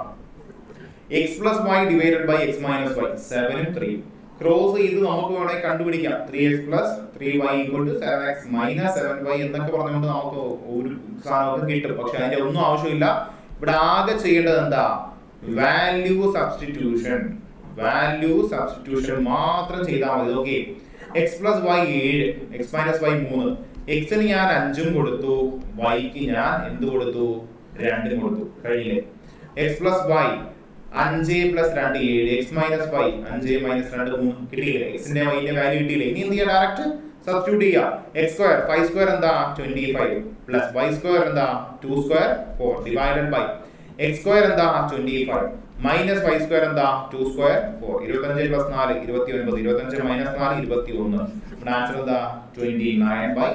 S1: x plus y divided by x minus y 7ഉം 3 cross ചെയ്ത് നമുക്ക് വേണമെങ്കിൽ കണ്ടുപിടിക്കാം. 3x plus 3y equal to 7x minus 7y എന്നൊക്കെ പറഞ്ഞുകൊണ്ട് നമുക്ക് ഒരു സാധനമൊക്കെ കിട്ടും. പക്ഷെ അതിന്റെ ഒന്നും ആവശ്യമില്ല. ഇവിടെ ആകെ ചെയ്യേണ്ടത് എന്താ? വാല്യൂ സബ്സ്റ്റിറ്റ്യൂഷൻ മാത്രം ചെയ്താൽ മതി. Okay, x plus y 7, x minus y 3. എക്സിന് ഞാൻ 5ഉം കൊടുത്തു, വൈക്ക് ഞാൻ എന്ത് കൊടുത്തു? 2ഉം കൊടുത്തു. കഴിഞ്ഞില്ലേ? x plus y 5 plus 2 7, x minus 5 5 minus 2 3 കിട്ടിയില്ലേ? എക്സിന്റെ വൈന്റെ വാല്യൂ കിട്ടിയില്ലേ? ഇനി എന്ത് ചെയ്യാം? ഡയറക്റ്റ് സബ്സ്റ്റിറ്റ്യൂട്ട് ചെയ്യാം. x square 5 square എന്താ? 25 plus y square എന്താ? 2 square 4 divided by x square എന്താ? 25 minus y square എന്താ? 2 square 4 25 plus 4 29 25 minus 4 21. നമ്മുടെ ആൻസർ എന്താ? 29/21.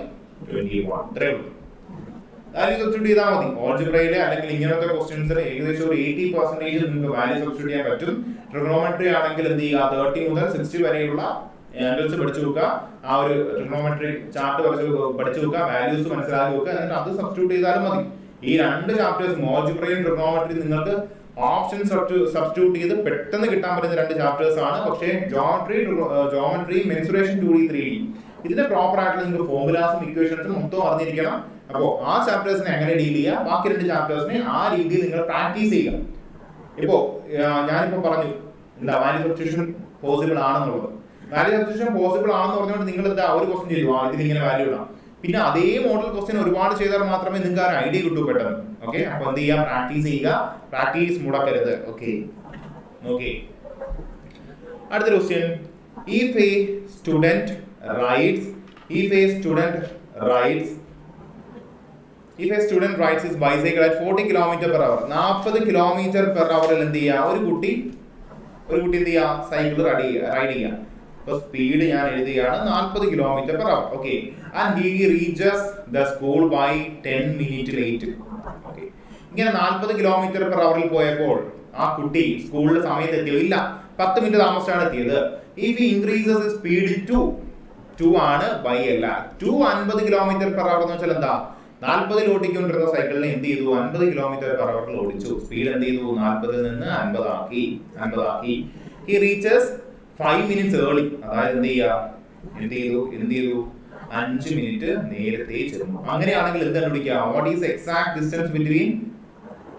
S1: ഇത്രയേ ഉള്ളൂ. വാല്യൂ സബ്സ്റ്റിറ്റ്യൂട്ട് ചെയ്താൽ മതി. ഓൾജിബ്രയിലെ അല്ലെങ്കിൽ ഇങ്ങനത്തെ ക്വസ്റ്റ്യൻസിൽ ഏകദേശം ഒരു 80% നിങ്ങൾക്ക് വാല്യൂ സബ്സ്റ്റിറ്റ്യൂട്ട് ചെയ്യാൻ പറ്റും. ട്രിഗണോമെട്രി ആണെങ്കിൽ എന്ത് ചെയ്യുക? 30 മുതൽ 60 വരെയുള്ള ആംഗിൾസ് പഠിച്ചു വെക്കുക. ആ ഒരു ട്രിഗണോമെട്രി ചാർട്ട് പഠിച്ചു വെക്കുക. വാല്യൂസ് മനസ്സിലാക്കി വെക്കുക. എന്നിട്ട് അത് സബ്സ്റ്റിറ്റ്യൂട്ട് ചെയ്താലും മതി. ഈ 2 ചാപ്റ്റേഴ്സും ഓൾജിബ്രയും ട്രിഗണോമെട്രി നിങ്ങൾക്ക് ഓപ്ഷൻ സബ്സ്റ്റിറ്റ്യൂട്ട് ചെയ്ത് പെട്ടെന്ന് കിട്ടാൻ പറ്റുന്ന 2 ചാപ്റ്റേഴ്സ് ആണ്. പക്ഷേ ജോമെട്രി, മെൻസുറേഷൻ 2D 3D ഇതിന്റെ പ്രോപ്പർ ആയിട്ടുള്ള നിങ്ങൾക്ക് ഫോർമുലാസും ഇക്വേഷൻസും മൊത്തം അറിഞ്ഞിരിക്കണം. അപ്പോൾ ആ ചാപ്റ്റേഴ്സിനെ എങ്ങനെ ഡീൽ ചെയ്യുക, ബാക്കി 2 ചാപ്റ്റേഴ്സിനെ ആ രീതിയിൽ നിങ്ങൾ പ്രാക്ടീസ് ചെയ്യുക. ഇപ്പോ ഞാനിപ്പോ പറഞ്ഞു എന്താ വാല്യൂ സബ്സ്റ്റിറ്റ്യൂഷൻ പോസിബിൾ ആണെന്നുള്ളത്. വാല്യൂ സബ്സ്റ്റിറ്റ്യൂഷൻ പോസിബിൾ ആണെന്ന് പറഞ്ഞുകൊണ്ട് നിങ്ങൾ എന്താ ഒരു ക്വസ്റ്റ്യൻ ചെയ്തു ഇതിലിങ്ങനെ വാല്യൂ ഇടാം. പിന്നെ അതേ മോഡൽ ക്വസ്റ്റ്യൻ ഒരുപാട് ചെയ്താൽ മാത്രമേ നിങ്ങൾക്ക് ആ ഒരു ഐഡിയ കിട്ടൂ പെട്ടെന്ന്. ഓക്കെ, അപ്പൊ എന്ത് ചെയ്യുക, പ്രാക്ടീസ് ചെയ്യുക, പ്രാക്ടീസ് മുടക്കരുത്. ഓക്കെ, അടുത്ത question. If a student rides his bicycle at 40 km/h 40 km/h എന്ത് ചെയ്യുക, ഒരു കുട്ടി എന്ത് ചെയ്യുക, സൈക്കിൾ റൈഡ് ചെയ്യുക. അപ്പൊ സ്പീഡ് ഞാൻ എഴുതുകയാണ് 40 km/h. Okay, and he reaches the school by 10 minutes late. Okay, ഇങ്ങനെ 40 km/h പോയപ്പോൾ ആ കുട്ടി സ്കൂളിൽ സമയത്ത് എത്തിയോ? ഇല്ല, 10 മിനിറ്റ് താമസിച്ചാണ് എത്തിയത്. If he increases his speed to 2 ആണ്, ബൈ അല്ല 250 km/h എന്ന് വെച്ചാൽ എന്താ, 40 ഓടിക്കൊണ്ടിരുന്ന സൈക്കിളിനെ എന്ത് ചെയ്തു, 50 km/h ഓടിച്ചു. സ്പീഡ് എന്ത് ചെയ്തു, 40 നിന്ന് 50 ആക്കി. He reaches 5 minutes early. അതായത് എന്ത് ചെയ്തു 5 മിനിറ്റ് നേരത്തെ ചെന്നു. അങ്ങനെയാണെങ്കിൽ എന്ത് കണ്ടുപിടിക്കുക, what is exact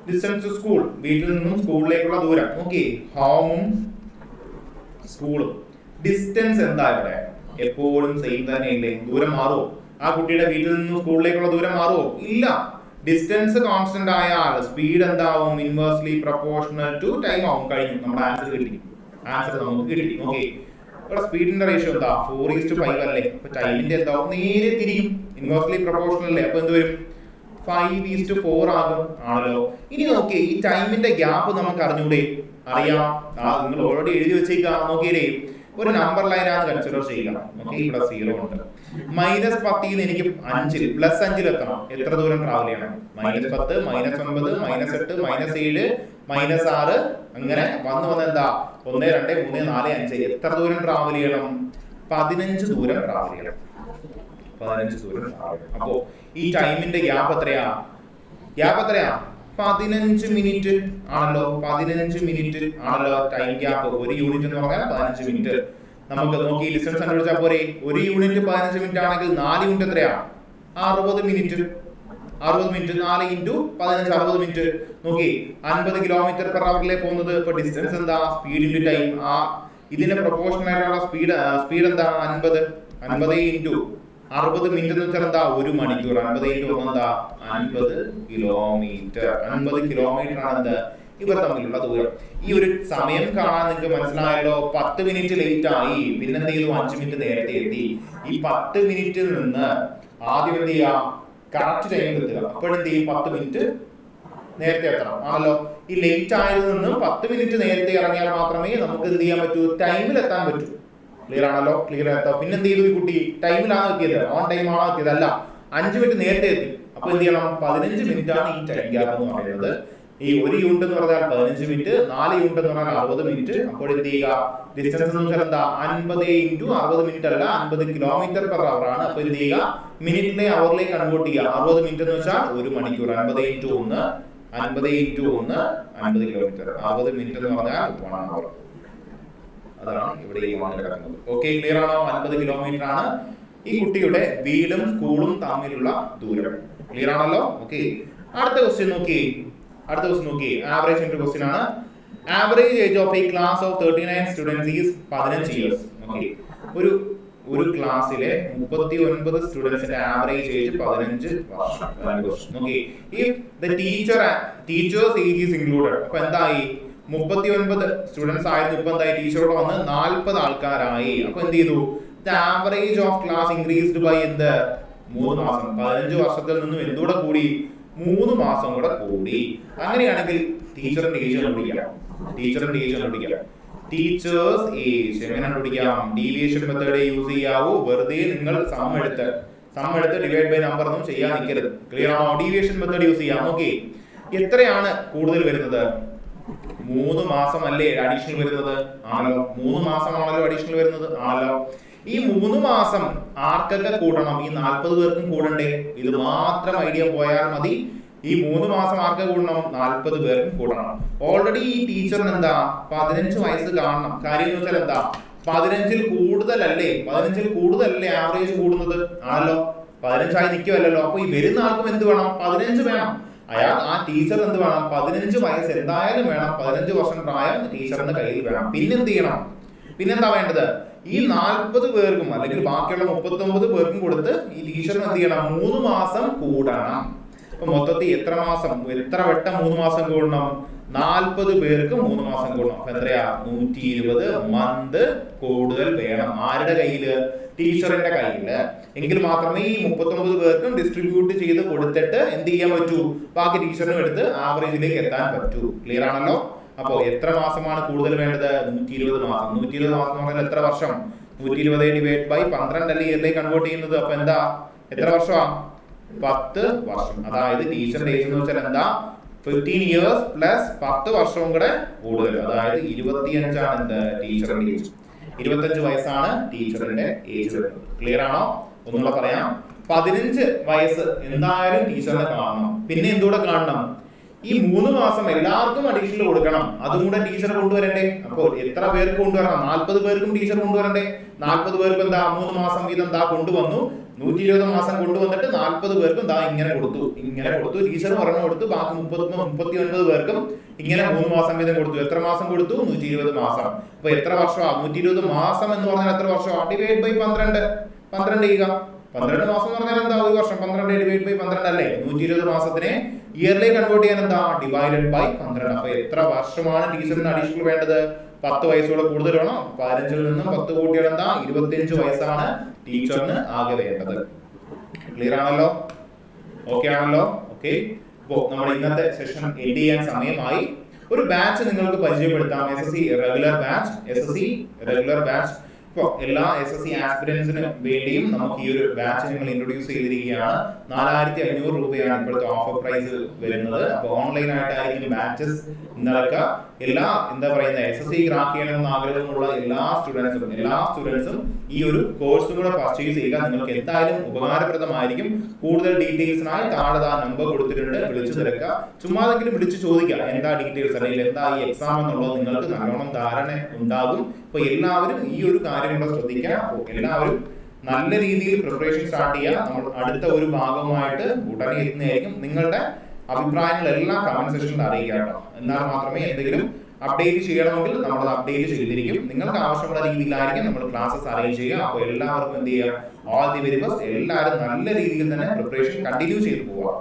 S1: distance to school, വീട്ടിൽ നിന്നും സ്കൂളിലേക്കുള്ള ദൂരം. ഓക്കെ, ഹോമും സ്കൂളും ഡിസ്റ്റൻസ് എന്താ ഇവിടെ എപ്പോഴും സെയിം തന്നെയല്ലേ? ദൂരം മാറുമോ? ആ കുട്ടിയുടെ വീട്ടിൽ നിന്നും സ്കൂളിലേക്കുള്ള ദൂരം മാറുമോ? ഇല്ല. ഡിസ്റ്റൻസ് കോൺസ്റ്റന്റ് ആയാൽ സ്പീഡ് എന്താവും, ഇൻവേഴ്സ്ലി പ്രൊപ്പോർഷണൽ ടു ടൈം ആവും. കഴിഞ്ഞു, നമ്മുടെ ആൻസർ നമുക്ക് കിട്ടി. ഓക്കെ, ഇവിടെ സ്പീഡിന്റെ റേഷ്യോ എന്താ, 4:5 അല്ലേ? അപ്പൊ ടൈമിന്റെ എന്താവും, നേരെ തിരിയും, ഇൻവേഴ്സ്ലി പ്രൊപ്പോർഷണൽ അല്ലേ? അപ്പൊ എന്ത് വരും, 5:4 ആകും. ആണല്ലോ. ഇനി നോക്കിയേ, ഈ ടൈമിന്റെ ഗ്യാപ്പ് നമുക്ക് അറിഞ്ഞൂടെ? അറിയാം, നിങ്ങൾ ഓൾറെഡി എഴുതി വെച്ചേക്കാം. നോക്കിയേ, ഒരു നമ്പർ ലൈനാണ് കൺസിഡർ ചെയ്യുക. ഓക്കെ, ഇവിടെ 0 ഉണ്ട്. -10 എനിക്ക് 5 +5 എത്തണം. എത്ര ദൂരം ട്രാവൽ ചെയ്യണം? -10, -9, -8, -7, -6 അങ്ങനെ വന്ന് എന്താ 1, 2, 3, 4, 5 എത്ര ദൂരം ട്രാവൽ ചെയ്യണം? 15 ദൂരം ട്രാവൽ ചെയ്യണം. അപ്പോ ഈ ടൈമിന്റെ ഗ്യാപ്പ് എത്രയാ? 15 മിനിറ്റ് ആണല്ലോ. 15 മിനിറ്റ് ആണല്ലോ ടൈം ഗ്യാപ്പ്. ഒരു യൂണിറ്റ് എന്ന് പറഞ്ഞാൽ 15 മിനിറ്റ്. നമുക്ക് നോക്കി ഡിസ്റ്റൻസ് കണ്ടുപിടിച്ചാൽ പോരെ. ഒരു യൂണിറ്റ് 15 മിനിറ്റ് ആണെങ്കിൽ 4 യൂണിറ്റ് എത്രയാ? 60 മിനിറ്റ്. 4 × 15 60 മിനിറ്റ്. നോക്കി 50 km/h പോകുന്നത്. ഇപ്പൊ ഡിസ്റ്റൻസ് എന്താ, സ്പീഡ് ഇൻറ്റു ടൈം. ഇതിന്റെ പ്രൊപ്പോർഷണൽ ആയിട്ടുള്ള സ്പീഡ് എന്താ, 50 × 60 മിനിറ്റ് എന്ന് വെച്ചാൽ എന്താ, 1 മണിക്കൂർ. 50 × 1 എന്താ, 50 കിലോമീറ്റർ. 50 കിലോമീറ്റർ ആണ് എന്ത്, ഇവർ തമ്മിലുള്ള ദൂരം. ഈ ഒരു സമയം കാണാൻ നിങ്ങൾക്ക് മനസ്സിലായല്ലോ. 10 മിനിറ്റ് ലേറ്റ് ആയി, പിന്നെ എന്ത് ചെയ്തു, 5 മിനിറ്റ് നേരത്തെ എത്തി. ഈ 10 മിനിറ്റിൽ നിന്ന് ആദ്യം എന്ത് ചെയ്യാം, കറക്റ്റ് ടൈമിൽ എത്തുക. അപ്പോഴെന്ത് ചെയ്യും, 10 മിനിറ്റ് നേരത്തെ എത്തണം. ആണല്ലോ. ഈ ലേറ്റ് ആയതിൽ നിന്ന് 10 മിനിറ്റ് നേരത്തെ ഇറങ്ങിയാൽ മാത്രമേ നമുക്ക് എന്ത് ചെയ്യാൻ പറ്റൂ, ടൈമിൽ എത്താൻ പറ്റൂ. ക്ലിയർ ആണല്ലോ? ക്ലിയർ എത്താം. പിന്നെ എന്ത് ചെയ്തു, ഈ കുട്ടി ടൈമിലാണ് എത്തിയത്, ഓൺ ടൈം ആണോ എത്തിയത്? അല്ല, 5 മിനിറ്റ് നേരത്തെ എത്തി. അപ്പൊ എന്ത് ചെയ്യണം, 15 മിനിറ്റ് ആണ് ഈ ടൈം ഗ്യാപ്പ് എന്ന് പറയുന്നത്. ഈ ഒരു യൂണിറ്റ് എന്ന് പറഞ്ഞാൽ 15 മിനിറ്റ്, 4 യൂണിറ്റ് എന്ന് പറഞ്ഞാൽ 60 മിനിറ്റ്. അപ്പോൾ എന്ത് ചെയ്യുക, ഡിസ്റ്റൻസ് എന്ന് വെച്ചാൽ എന്താ, 50 × 60 മിനിറ്റ് അല്ല, 50 km/h ആണ്. അപ്പൊ എന്ത് ചെയ്യുക, മിനിറ്റിനെ അവറിലേക്ക് കൺവേർട്ട് ചെയ്യുക. 60 മിനിറ്റ് എന്ന് വെച്ചാൽ 1 മണിക്കൂർ. 50 × 1 50 കിലോമീറ്റർ. 60 മിനിറ്റ് എന്ന് പറഞ്ഞാൽ 1 hour. അതാണ് ഇവിടെ ഈ കിടക്കുന്നത്. ഓക്കെ, ക്ലിയർ ആണോ? 50 കിലോമീറ്റർ ആണ് ഈ കുട്ടിയുടെ വീടും സ്കൂളും തമ്മിലുള്ള ദൂരം. ക്ലിയർ ആണല്ലോ? ഓക്കെ, അടുത്ത ക്വസ്റ്റ്യൻ നോക്കി. ആവറേജ് എൻട്രി ക്വസ്റ്റ്യൻ ആണ്. Average age of A class of 39 students is 15 years. Okay, ഒരു ക്ലാസ്സിലെ 39 സ്റ്റുഡൻസിന്റെ ആവറേജ് ഏജ് 15 വർഷം. Okay, if the teachers age is included. അപ്പൊ എന്തായി, 39 സ്റ്റുഡൻസ് ആയിരുന്നു. ഇപ്പൊ എന്തായി, ടീച്ചറോട് വന്ന് 40 ആൾക്കാരായി. അപ്പൊ എന്ത് ചെയ്തു, the average of class increased by എന്ത്, 3 മാസം. 15 വർഷത്തിൽ നിന്നും എന്തുകൂടെ കൂടി, 3 മാസം കൂടെ കൂടി. അങ്ങനെയാണെങ്കിൽ ടീച്ചറിന്റെ ഏജ് കണ്ടുപിടിക്കാം. ടീച്ചേഴ്സ് ഏജ് എങ്ങനെ കണ്ടുപിടിക്കാം? ഡീവിയേഷൻ മെത്തേഡ് യൂസ് ചെയ്യാവൂ. വെറുതെ നിങ്ങൾ സം എടുത്ത് ഡിവൈഡ് ബൈ നമ്പർ ഒന്നും ചെയ്യാൻ നിൽക്കരുത്. ക്ലിയർ ആണോ? ഡീവിയേഷൻ മെത്തേഡ് യൂസ് ചെയ്യാം. ഓക്കെ, എത്രയാണ് കൂടുതൽ വരുന്നത്? 3 മാസം അല്ലേ അഡീഷണൽ വരുന്നത്? ആണല്ലോ. 3 മാസമാണല്ലോ അഡീഷണൽ വരുന്നത്? ആണല്ലോ. ഈ 3 മാസം ആർക്കൊക്കെ കൂടണം? ഈ 40 പേർക്കും കൂടണ്ടേ? ഇത് മാത്രം ഐഡിയ പോയാൽ മതി. ഈ 3 മാസം ആർക്ക് കൂടണം? 40 പേർക്കും കൂടണം. ഓൾറെഡി ഈ ടീച്ചറിന് എന്താ 15 വയസ്സ് കാണണം. കാര്യം എന്ന് വെച്ചാൽ എന്താ 15-ൽ കൂടുതലല്ലേ ആവറേജ് കൂടുന്നത്? ആണല്ലോ. 15 നിൽക്കുമല്ലോ. അപ്പൊ ഈ വരുന്ന ആൾക്കും എന്ത് വേണം? 15 വേണം. ആ ടീച്ചർ എന്ത് വേണം? 15 വയസ്സ് എന്തായാലും വേണം. 15 വർഷം പ്രായം ടീച്ചറിന്റെ കയ്യിൽ വേണം. പിന്നെന്ത് ചെയ്യണം? പിന്നെന്താ വേണ്ടത്? ഈ 40 പേർക്കും അല്ലെങ്കിൽ ബാക്കിയുള്ള 39 പേർക്കും കൊടുത്ത് ഈ ടീച്ചറിന് എന്ത് ചെയ്യണം? 3 മാസം കൂടണം. അപ്പൊ മൊത്തത്തിൽ എത്ര വട്ടം 3 മാസം കൂടണം? 40 പേർക്ക് 3 മാസം കൂടണം. അപ്പൊ എത്രയാ? 120 മന്ത് കൂടുതൽ വേണം. ആരുടെ കയ്യില്? ടീച്ചറിന്റെ കയ്യില്. എങ്കിൽ മാത്രമേ ഈ 39 പേർക്കും ഡിസ്ട്രിബ്യൂട്ട് ചെയ്ത് കൊടുത്തിട്ട് എന്ത് ചെയ്യാൻ പറ്റൂ? ബാക്കി ടീച്ചറിനും എടുത്ത് ആവറേജിലേക്ക് എത്താൻ പറ്റൂ. ക്ലിയർ ആണല്ലോ? അപ്പോ എത്ര മാസമാണ് കൂടുതൽ വേണ്ടത്? 120 മാസം. 120 മാസം എന്ന് പറഞ്ഞാൽ എത്ര വർഷം? 120/12 അല്ലേ ഇയറിലേക്ക് കൺവേർട്ട് ചെയ്യുന്നത്. അപ്പൊ എന്താ? എത്ര വർഷമാ? 10 വർഷം. അതായത് ടീച്ചറിന്റെ ഏജ് എന്ന് വെച്ചാൽ എന്താ? 15 years പ്ലസ് 10 വർഷവും കൂടെ കൂടുതൽ. അതായത് 25 ആണ് എന്ത്? ടീച്ചറിന്റെ ഏജ്. 25 വയസ്സാണ് ടീച്ചറിന്റെ ഏജ് വരുന്നത്. ക്ലിയർ ആണോ? ഒന്നുകൂടെ പറയാം. 15 വയസ്സ് എന്തായാലും ടീച്ചറിനെ കാണണം. പിന്നെ എന്തുകൂടെ കാണണം? ഈ 3 മാസം എല്ലാവർക്കും അഡീഷണൽ കൊടുക്കണം. അതും കൂടെ ടീച്ചർ കൊണ്ടുവരണ്ടേ? അപ്പോൾ എത്ര പേർക്ക് കൊണ്ടുവരണം? 40 പേർക്കും ടീച്ചർ കൊണ്ടുവരണ്ടേ? 40 പേർക്ക് എന്താ 3 മാസം വീതം കൊണ്ടുവന്നു. 120 മാസം കൊണ്ടുവന്നിട്ട് 40 പേർക്കും ഇങ്ങനെ കൊടുത്തു. ടീച്ചർ പറഞ്ഞു കൊടുത്തു. ബാക്കി 39 പേർക്കും ഇങ്ങനെ 3 മാസം വീതം കൊടുത്തു. എത്ര മാസം കൊടുത്തു? 120 മാസം. അപ്പൊ എത്ര വർഷമാണ്? 120 മാസം എന്ന് പറഞ്ഞാൽ എത്ര വർഷമാണ്? /12 ചെയ്യുക. 12 മാസം എന്ന് പറഞ്ഞാൽ എന്താ? ഒരു വർഷം. 12 അല്ലേ? 120 മാസത്തിനെ ഇയറിലേക്ക് കൺവേർട്ട് ചെയ്യാൻ എന്താ? /12. അപ്പൊ എത്ര വർഷമാണ് ടീച്ചറിന് അഡീഷണൽ വേണ്ടത്? 10 വയസ്സോടെ കൂടുതൽ വേണം. 15-ൽ നിന്നും 10 കൂട്ടിയാൽ എന്താ? 25 വയസ്സാണ് ടീച്ചറിന് ആകെ വേണ്ടത്. ക്ലിയർ ആണല്ലോ? ഓക്കെ ആണല്ലോ? ഓക്കെ. അപ്പോ നമ്മുടെ ഇന്നത്തെ സെഷൻ എൻഡ് ചെയ്യാൻ സമയമായി. ഒരു ബാച്ച് നിങ്ങൾക്ക് പരിചയപ്പെടുത്താം. SSC regular batch. ഇപ്പോൾ എല്ലാ SSC ആസ്പിരൻസിന് വേണ്ടിയും നമുക്ക് ഈ ഒരു ബാച്ച് നിങ്ങൾ ഇൻട്രൊഡ്യൂസ് ചെയ്തിരിക്കുകയാണ്. 4500 രൂപയാണ് ഇപ്പോഴത്തെ ഓഫർ പ്രൈസ് വരുന്നത്. അപ്പോൾ ഓൺലൈൻ ആയിട്ടായിരിക്കും ബാച്ചസ് നടക്കുക. എല്ലാ SSC ക്രാക്ക് ചെയ്യണമെന്ന് ആഗ്രഹമുള്ള എല്ലാ സ്റ്റുഡൻസും ഈ ഒരു കോഴ്സും കൂടെ പർച്ചേസ് ചെയ്യുക. നിങ്ങൾക്ക് എന്തായാലും ഉപകാരപ്രദമായിരിക്കും. കൂടുതൽ ഡീറ്റെയിൽസിനായി താഴെ നമ്പർ കൊടുത്തിട്ടുണ്ട്. വിളിച്ചു തിരക്കുക. ചുമ്മാതെങ്കിലും വിളിച്ചു ചോദിക്കുക എന്താ ഡീറ്റെയിൽസ് അല്ലെങ്കിൽ എന്താ ഈ എക്സാം എന്നുള്ളത് നിങ്ങൾക്ക് നല്ലോണം ധാരണ ഉണ്ടാകും. അപ്പൊ എല്ലാവരും ഈ ഒരു കാര്യം കൂടെ ശ്രദ്ധിക്കുക. എല്ലാവരും നല്ല രീതിയിൽ പ്രിപ്പറേഷൻ സ്റ്റാർട്ട് ചെയ്യുക. നമ്മൾ അടുത്ത ഒരു ഭാഗവുമായിട്ട് ഉടനെ എത്തുന്നതായിരിക്കും. നിങ്ങളുടെ അഭിപ്രായങ്ങളെല്ലാം കമന്റ് സെക്ഷനിൽ അറിയിക്കുക കേട്ടോ. എന്നാൽ മാത്രമേ എന്തെങ്കിലും അപ്ഡേറ്റ് ചെയ്യണമെങ്കിൽ നമ്മൾ അപ്ഡേറ്റ് ചെയ്തിരിക്കും. നിങ്ങൾക്ക് ആവശ്യമുള്ള രീതിയിലായിരിക്കും നമ്മൾ ക്ലാസ്സസ് അറേഞ്ച് ചെയ്യുക. അപ്പോൾ എല്ലാവർക്കും എന്ത് ചെയ്യുക? All the very best. എല്ലാവരും നല്ല രീതിയിൽ തന്നെ പ്രിപ്പറേഷൻ കണ്ടിന്യൂ ചെയ്തു പോവുക.